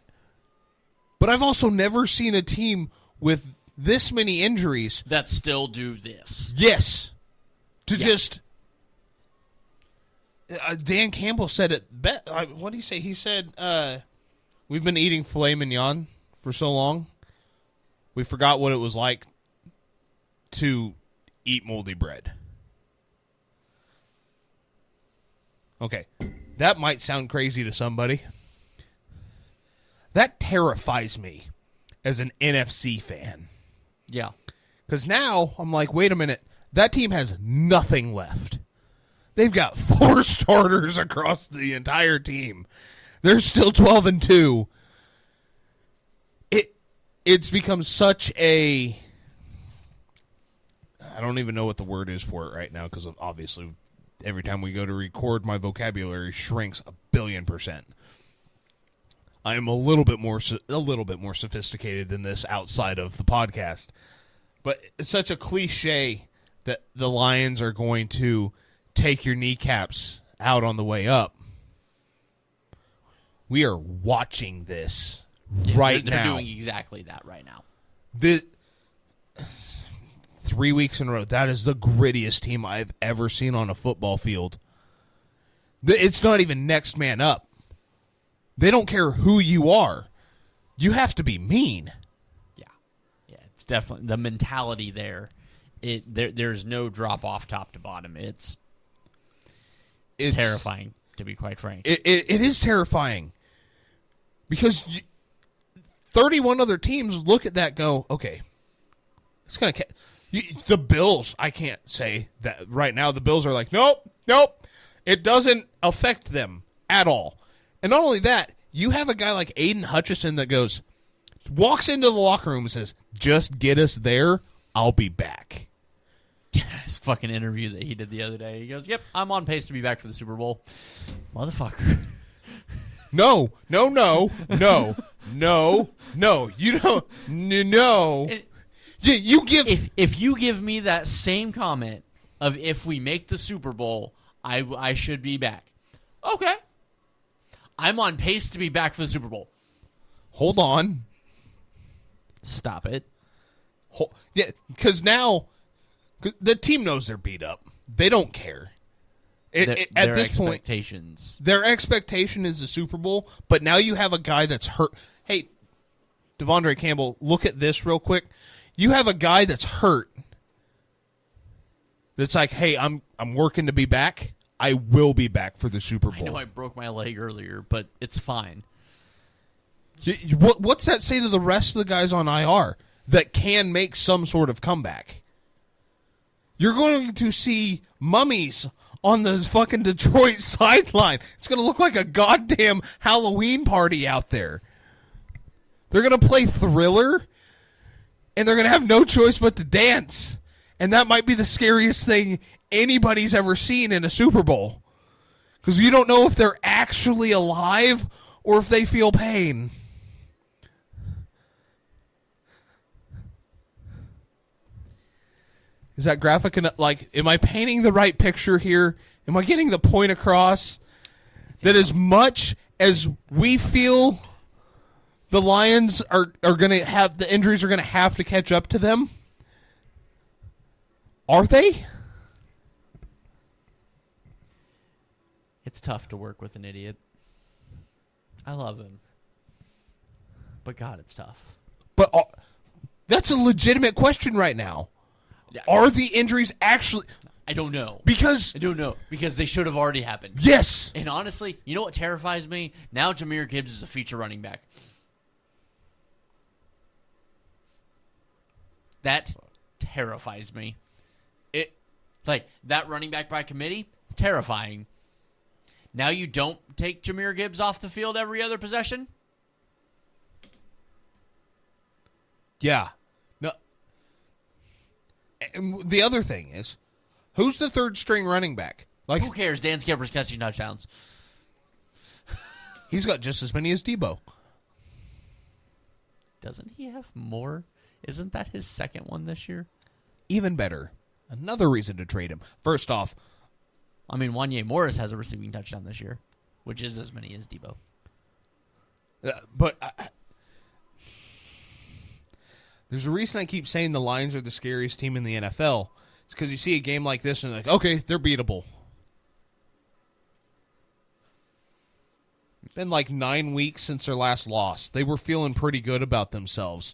[SPEAKER 2] But I've also never seen a team with this many injuries
[SPEAKER 1] that still do this.
[SPEAKER 2] Yes. Just... Dan Campbell said it best. What did he say? He said, we've been eating filet mignon for so long. We forgot what it was like to eat moldy bread. Okay. That might sound crazy to somebody. That terrifies me as an NFC fan.
[SPEAKER 1] Yeah.
[SPEAKER 2] Because now I'm like, wait a minute. That team has nothing left. They've got 4 starters across the entire team. They're still 12-2. It's become such a... I don't even know what the word is for it right now, because obviously every time we go to record, my vocabulary shrinks 1,000,000,000%. I am a little bit more sophisticated than this outside of the podcast. But it's such a cliche that the Lions are going to take your kneecaps out on the way up. We are watching this right now.
[SPEAKER 1] They're doing exactly that right now.
[SPEAKER 2] 3 weeks in a row. That is the grittiest team I've ever seen on a football field. It's not even next man up. They don't care who you are. You have to be mean.
[SPEAKER 1] Yeah, it's definitely the mentality there. There's no drop off top to bottom. It's terrifying, to be quite frank.
[SPEAKER 2] It is terrifying because 31 other teams look at that, go, okay, it's gonna. The Bills, I can't say that right now. The Bills are like, nope, it doesn't affect them at all. And not only that, You have a guy like Aiden Hutchinson that walks into the locker room and says, "Just get us there. I'll be back."
[SPEAKER 1] His fucking interview that he did the other day. He goes, "Yep, I'm on pace to be back for the Super Bowl." Motherfucker.
[SPEAKER 2] No. You don't. No. You give.
[SPEAKER 1] If you give me that same comment of if we make the Super Bowl, I should be back. Okay. I'm on pace to be back for the Super Bowl.
[SPEAKER 2] Hold on.
[SPEAKER 1] Stop it.
[SPEAKER 2] Yeah, because now the team knows they're beat up. They don't care. At this point, their expectation is the Super Bowl, but now you have a guy that's hurt. Hey, Devondre Campbell, look at this real quick. You have a guy that's hurt. That's like, hey, I'm working to be back. I will be back for the Super Bowl.
[SPEAKER 1] I know I broke my leg earlier, but it's fine.
[SPEAKER 2] What's that say to the rest of the guys on IR that can make some sort of comeback? You're going to see mummies on the fucking Detroit sideline. It's going to look like a goddamn Halloween party out there. They're going to play Thriller, and they're going to have no choice but to dance. And that might be the scariest thing anybody's ever seen in a Super Bowl. Because you don't know if they're actually alive or if they feel pain. Is that graphic enough? Like, am I painting the right picture here? Am I getting the point across? That as much as we feel the Lions are going to have, the injuries are going to have to catch up to them, are they?
[SPEAKER 1] It's tough to work with an idiot. I love him. But God, it's tough.
[SPEAKER 2] But that's a legitimate question right now. Yeah. Are the injuries actually...
[SPEAKER 1] I don't know.
[SPEAKER 2] Because...
[SPEAKER 1] I don't know. Because they should have already happened.
[SPEAKER 2] Yes.
[SPEAKER 1] And honestly, you know what terrifies me? Now Jahmyr Gibbs is a feature running back. That terrifies me. That running back by committee, it's terrifying. Now you don't take Jahmyr Gibbs off the field every other possession?
[SPEAKER 2] Yeah. No. And the other thing is, who's the third string running back? Like,
[SPEAKER 1] who cares? Dan Skipper's catching touchdowns.
[SPEAKER 2] He's got just as many as Debo.
[SPEAKER 1] Doesn't he have more? Isn't that his second one this year?
[SPEAKER 2] Even better. Another reason to trade him. First off,
[SPEAKER 1] I mean, Wanye Morris has a receiving touchdown this year, which is as many as Debo.
[SPEAKER 2] But there's a reason I keep saying the Lions are the scariest team in the NFL. It's because you see a game like this and you're like, okay, they're beatable. It's been like 9 weeks since their last loss. They were feeling pretty good about themselves.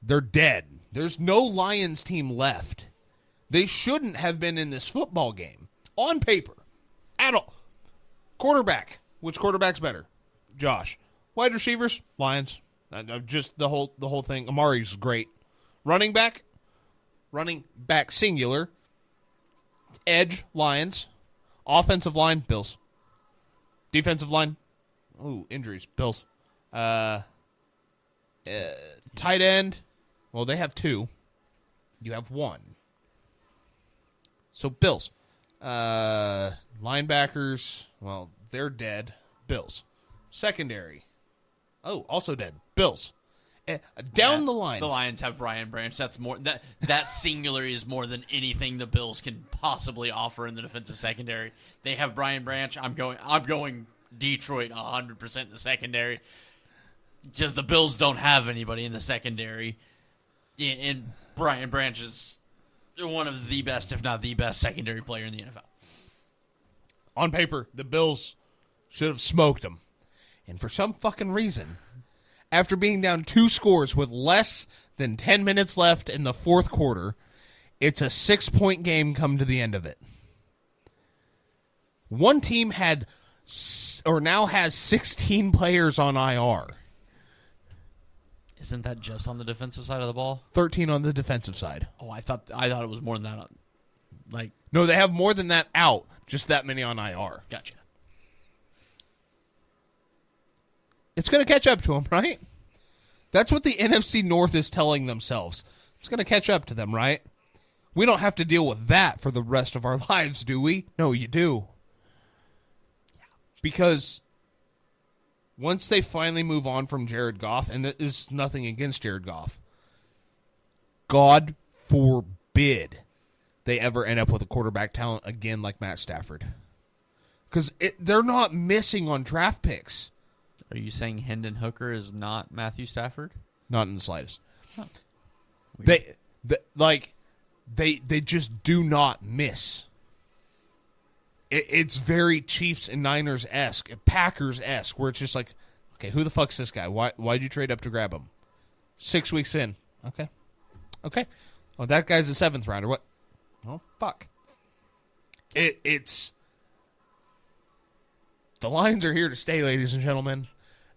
[SPEAKER 2] They're dead. There's no Lions team left. They shouldn't have been in this football game. On paper. At all. Quarterback. Which quarterback's better? Josh. Wide receivers? Lions. Just the whole thing. Amari's great. Running back? Running back singular. Edge? Lions. Offensive line? Bills. Defensive line? Ooh, injuries. Bills. Tight end? Well, they have 2. You have 1. So, Bills. Linebackers, well, they're dead. Bills. Secondary. Oh, also dead. Bills. Down the line.
[SPEAKER 1] The Lions have Brian Branch. That's more that singular is more than anything the Bills can possibly offer in the defensive secondary. They have Brian Branch. I'm going Detroit 100% in the secondary. Because the Bills don't have anybody in the secondary. And Brian Branch is one of the best, if not the best, secondary player in the NFL.
[SPEAKER 2] On paper, the Bills should have smoked them. And for some fucking reason, after being down 2 scores with less than 10 minutes left in the fourth quarter, it's a 6-point game come to the end of it. One team had, or now has, 16 players on IR.
[SPEAKER 1] Isn't that just on the defensive side of the ball?
[SPEAKER 2] 13 on the defensive side.
[SPEAKER 1] Oh, I thought it was more than that.
[SPEAKER 2] No, they have more than that out. Just that many on IR.
[SPEAKER 1] Gotcha.
[SPEAKER 2] It's going to catch up to them, right? That's what the NFC North is telling themselves. It's going to catch up to them, right? We don't have to deal with that for the rest of our lives, do we? No, you do. Because once they finally move on from Jared Goff, and that is nothing against Jared Goff, God forbid they ever end up with a quarterback talent again like Matt Stafford. Because they're not missing on draft picks.
[SPEAKER 1] Are you saying Hendon Hooker is not Matthew Stafford?
[SPEAKER 2] Not in the slightest.
[SPEAKER 1] Huh.
[SPEAKER 2] They just do not miss. It's very Chiefs and Niners-esque, Packers-esque, where it's just like, okay, who the fuck's this guy? Why'd you trade up to grab him? 6 weeks in. Okay. Oh, that guy's a 7th rounder. What? Oh, fuck. It's... The Lions are here to stay, ladies and gentlemen.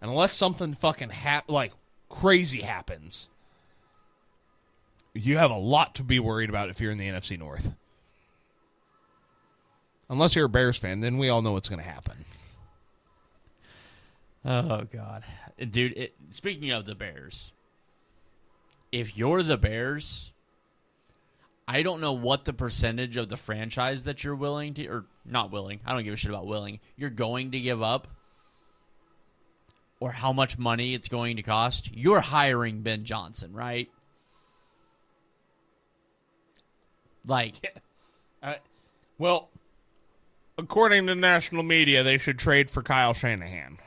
[SPEAKER 2] And unless something fucking crazy happens, you have a lot to be worried about if you're in the NFC North. Unless you're a Bears fan, then we all know what's going to happen.
[SPEAKER 1] Oh, God. Dude, speaking of the Bears, if you're the Bears, I don't know what the percentage of the franchise that you're willing to, or not willing, I don't give a shit about willing, you're going to give up, or how much money it's going to cost. You're hiring Ben Johnson, right?
[SPEAKER 2] Well, according to national media, they should trade for Kyle Shanahan.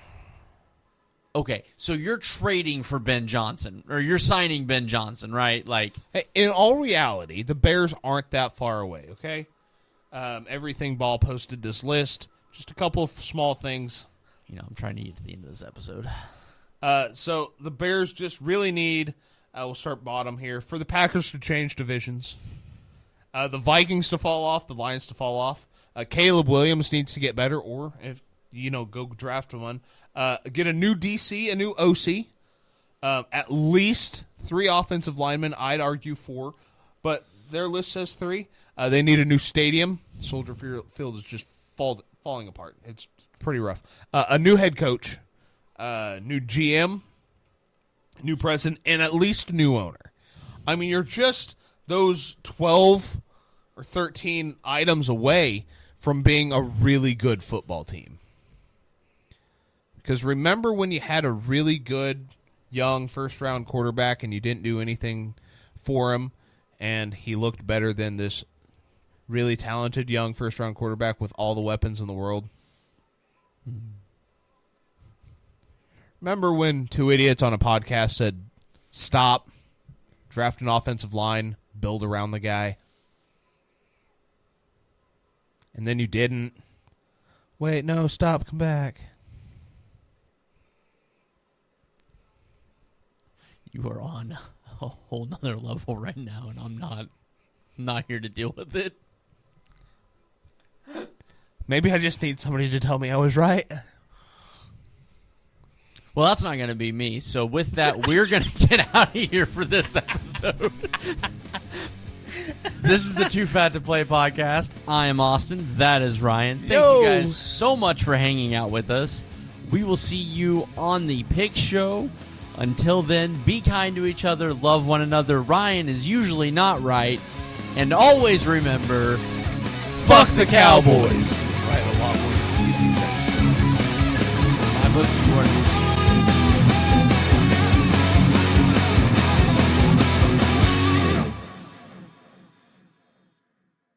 [SPEAKER 1] Okay, so you're trading for Ben Johnson, or you're signing Ben Johnson, right?
[SPEAKER 2] Hey, in all reality, the Bears aren't that far away, okay? Everything Ball posted this list. Just a couple of small things.
[SPEAKER 1] I'm trying to get to the end of this episode.
[SPEAKER 2] So the Bears just really need, we'll start bottom here, for the Packers to change divisions. The Vikings to fall off, the Lions to fall off. Caleb Williams needs to get better, or, if go draft one. Get a new DC, a new OC. At least 3 offensive linemen. I'd argue 4, but their list says 3. They need a new stadium. Soldier Field is just falling apart. It's pretty rough. A new head coach, new GM, new president, and at least a new owner. I mean, you're just those 12 or 13 items away from being a really good football team. Because remember when you had a really good, young, first-round quarterback and you didn't do anything for him, and he looked better than this really talented, young, first-round quarterback with all the weapons in the world? Remember when 2 idiots on a podcast said, stop, draft an offensive line, build around the guy? And then you didn't. Wait, no, stop, come back.
[SPEAKER 1] You are on a whole nother level right now, and I'm not here to deal with it.
[SPEAKER 2] Maybe I just need somebody to tell me I was right.
[SPEAKER 1] Well, that's not going to be me. So with that, we're going to get out of here for this episode. This is the Too Fat to Play podcast. I am Austin. That is Ryan. Thank you guys so much for hanging out with us. We will see you on the Pick Show. Until then, be kind to each other, love one another. Ryan is usually not right. And always remember, fuck the Cowboys.
[SPEAKER 2] I have a lot more.
[SPEAKER 1] I'm looking forward to